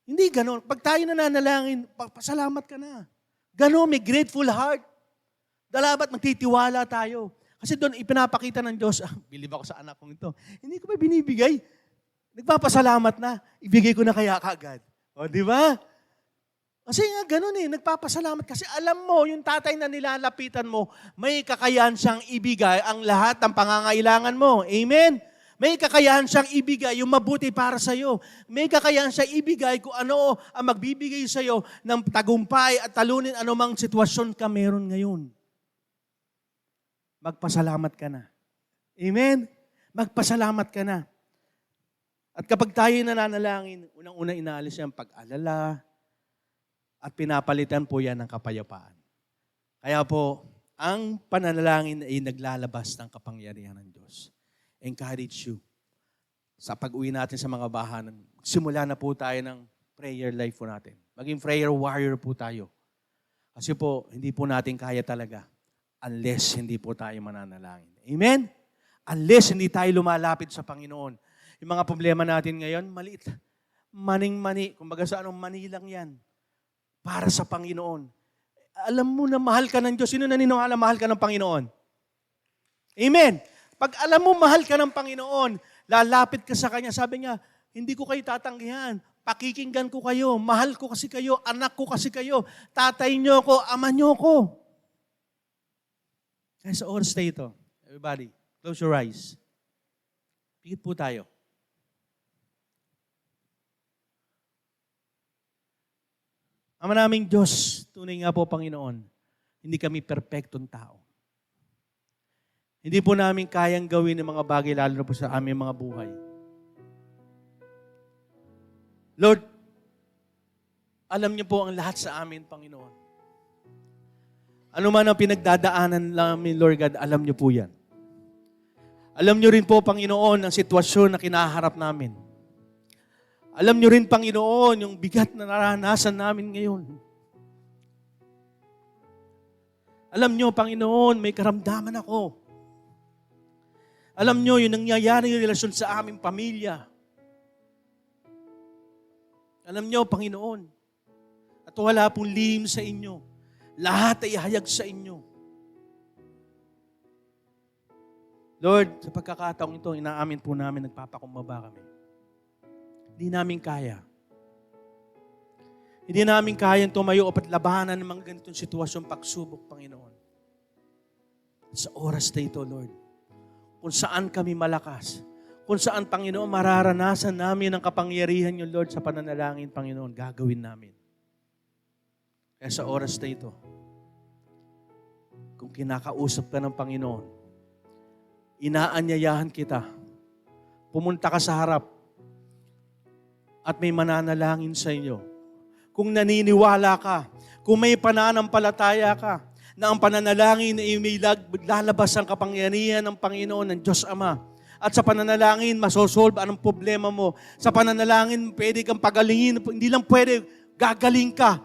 Hindi ganun. Pag tayo nananalangin, pasalamat ka na. Ganun, may grateful heart. Dalabat magtitiwala tayo. Kasi doon ipinapakita ng Diyos, bilib ako sa anak kong ito. Hindi ko pa binibigay. Nagpapasalamat na. Ibigay ko na kaya kaagad. O, di ba? Kasi nga ganun nagpapasalamat. Kasi alam mo, yung tatay na nilalapitan mo, may kakayahan siyang ibigay ang lahat ng pangangailangan mo. Amen? May kakayahan siyang ibigay yung mabuti para sa'yo. May kakayahan siyang ibigay kung ano ang magbibigay sa'yo ng tagumpay at talunin anumang sitwasyon ka meron ngayon. Magpasalamat ka na. Amen? Magpasalamat ka na. At kapag tayo nananalangin, unang-una inaalis yan pag-alala at pinapalitan po yan ng kapayapaan. Kaya po, ang pananalangin ay naglalabas ng kapangyarihan ng Diyos. Encourage you. Sa pag-uwi natin sa mga bahanan, simula na po tayo ng prayer life po natin. Maging prayer warrior po tayo. Kasi po, hindi po natin kaya talaga unless hindi po tayo mananalangin. Amen? Unless hindi tayo lumalapit sa Panginoon. Yung mga problema natin ngayon, maliit. Maning-mani. Kumbaga sa anong mani lang yan. Para sa Panginoon. Alam mo na mahal ka ng Diyos. Sino naniniwala mahal ka ng Panginoon? Amen? Pag alam mo mahal ka ng Panginoon, lalapit ka sa Kanya. Sabi niya, hindi ko kayo tatanggihan. Pakikinggan ko kayo. Mahal ko kasi kayo. Anak ko kasi kayo. Tatay niyo ko. Ama niyo ko. Kaya sa oras na ito, everybody, close your eyes. Pikit po tayo. Ama naming Diyos, tunay nga po, Panginoon, hindi kami perpektong tao. Hindi po namin kayang gawin ng mga bagay, lalo na po sa aming mga buhay. Lord, alam niyo po ang lahat sa amin, Panginoon. Ano man ang pinagdadaanan namin, Lord God, alam niyo po yan. Alam niyo rin po, Panginoon, ang sitwasyon na kinaharap namin. Alam nyo rin, Panginoon, yung bigat na naranasan namin ngayon. Alam nyo, Panginoon, may karamdaman ako. Alam nyo, yung nangyayari yung relasyon sa aming pamilya. Alam nyo, Panginoon, at wala pong lihim sa inyo. Lahat ay ihayag sa inyo. Lord, sa pagkakataong ito, inaamin po namin, nagpapakumbaba kami. Hindi namin kaya. Hindi namin kayang tumayo at labanan ng mga ganitong sitwasyon, pagsubok, Panginoon. Sa oras na ito, Lord, kung saan kami malakas, kung saan, Panginoon, mararanasan namin ang kapangyarihan niyo, Lord, sa pananalangin, Panginoon, gagawin namin. Kaya sa oras na ito, kung kinakausap ka ng Panginoon, inaanyayahan kita, pumunta ka sa harap, at may mananalangin sa inyo. Kung naniniwala ka, kung may pananampalataya ka, na ang pananalangin ay may lalabas ang kapangyarihan ng Panginoon, ng Diyos Ama. At sa pananalangin, masosolve anong problema mo. Sa pananalangin, pwede kang pagalingin. Hindi lang pwede, gagaling ka.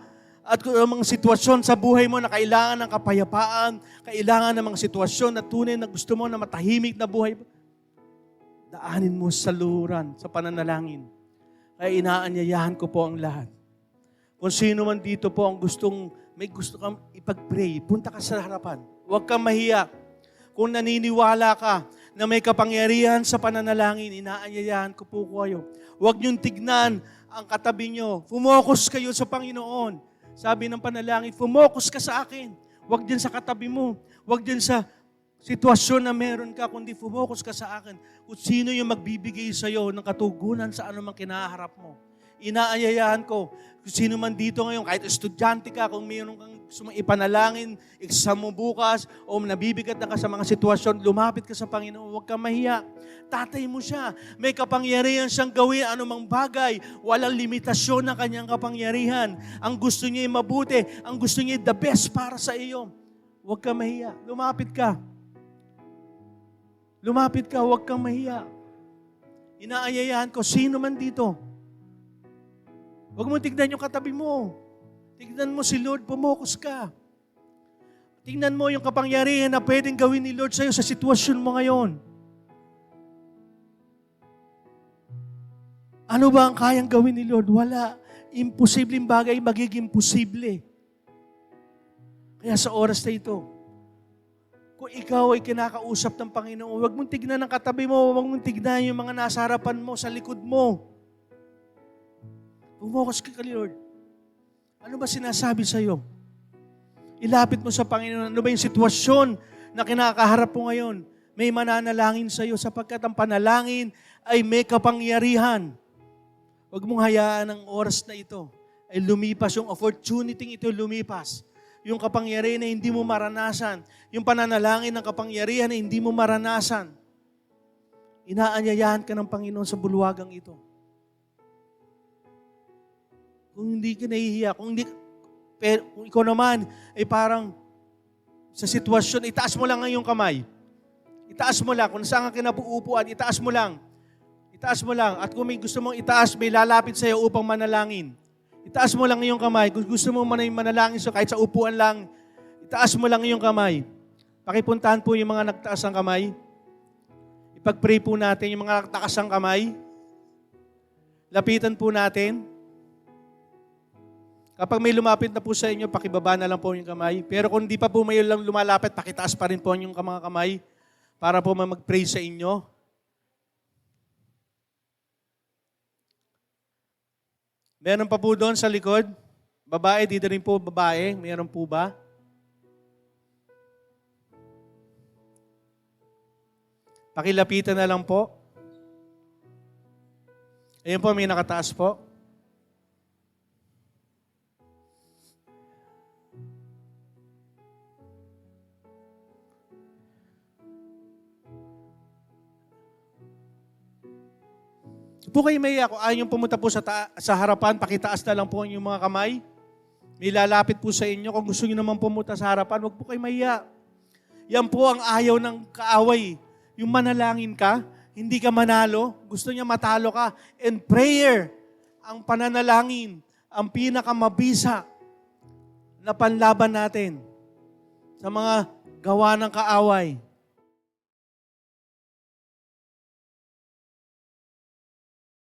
At kung ang mga sitwasyon sa buhay mo na kailangan ng kapayapaan, kailangan ng mga sitwasyon na tunay na gusto mo na matahimik na buhay, daanin mo sa luhuran, sa pananalangin. Kaya inaanyayahan ko po ang lahat. Kung sino man dito po ang may gusto kang ipag-pray, punta ka sa harapan. Huwag kang mahiya. Kung naniniwala ka na may kapangyarihan sa pananalangin, inaanyayahan ko po kayo. Huwag niyong tignan ang katabi niyo. Fumocus kayo sa Panginoon. Sabi ng panalangin, fumocus ka sa akin. Huwag din sa katabi mo. Huwag din sa sitwasyon na meron ka, kundi fumocus ka sa akin. Kung sino yung magbibigay sa iyo ng katugunan sa anumang kinaharap mo. Inaanyayahan ko, kung sino man dito ngayon, kahit estudyante ka, kung mayroon kang gusto mong ipanalangin, exam mo bukas, o nabibigat na ka sa mga sitwasyon, lumapit ka sa Panginoon, huwag kang mahiya. Tatay mo siya. May kapangyarihan siyang gawin anumang bagay. Walang limitasyon ng kanyang kapangyarihan. Ang gusto niya ay mabuti. Ang gusto niya ay the best para sa iyo. Huwag kang mahiya. Lumapit ka. Lumapit ka, huwag kang mahiya. Inaanyayahan ko, sino man dito. Huwag mo tignan yung katabi mo. Tignan mo si Lord, pumokus ka. Tignan mo yung kapangyarihan na pwedeng gawin ni Lord sa'yo sa sitwasyon mo ngayon. Ano ba ang kayang gawin ni Lord? Wala. Imposibleng bagay magiging posible. Kaya sa oras na ito, kung ikaw ay kinakausap ng Panginoon, huwag mong tignan ang katabi mo, huwag mong tignan yung mga nasa harapan mo, sa likod mo. Pumokus ka kay Lord. Ano ba sinasabi sa iyo? Ilapit mo sa Panginoon. Ano ba yung sitwasyon na kinakaharap mo ngayon? May mananalangin sa iyo sapagkat ang panalangin ay may kapangyarihan. Huwag mong hayaan ang oras na ito ay lumipas, yung opportunity ito lumipas. Yung kapangyarihan na hindi mo maranasan. Yung pananalangin ng kapangyarihan na hindi mo maranasan. Inaanyayahan ka ng Panginoon sa bulwagang ito. Kung hindi ka nahihiya, kung ikaw naman ay parang sa sitwasyon, itaas mo lang ang iyong kamay. Itaas mo lang. Kung saan ka kinabuupuan, itaas mo lang. Itaas mo lang. At kung may gusto mong itaas, may lalapit sa iyo upang manalangin. Itaas mo lang iyong kamay. Kung gusto mo manalangin so kahit sa upuan lang, itaas mo lang iyong kamay. Pakipuntahan po yung mga nagtaas ng kamay. Ipag-pray po natin yung mga nagtaas ng kamay. Lapitan po natin. Kapag may lumapit na po sa inyo, pakibaba na lang po yung kamay. Pero kung di pa po may lang lumalapit, pakitaas pa rin po yung mga kamay para po mag-pray sa inyo. Meron pa po doon sa likod. Babae, dito rin po babae. Meron po ba? Pakilapitan na lang po. Ayun po, may nakataas po. Po kayo may ako, ayaw yung pumunta po sa harapan, pakitaas na lang po yung mga kamay. May lalapit po sa inyo. Kung gusto niyo naman pumunta sa harapan, huwag po kayo mahiya. Yan po ang ayaw ng kaaway. Yung manalangin ka, hindi ka manalo, gusto niya matalo ka. And prayer, ang pananalangin, ang pinakamabisa na panlaban natin sa mga gawa ng kaaway.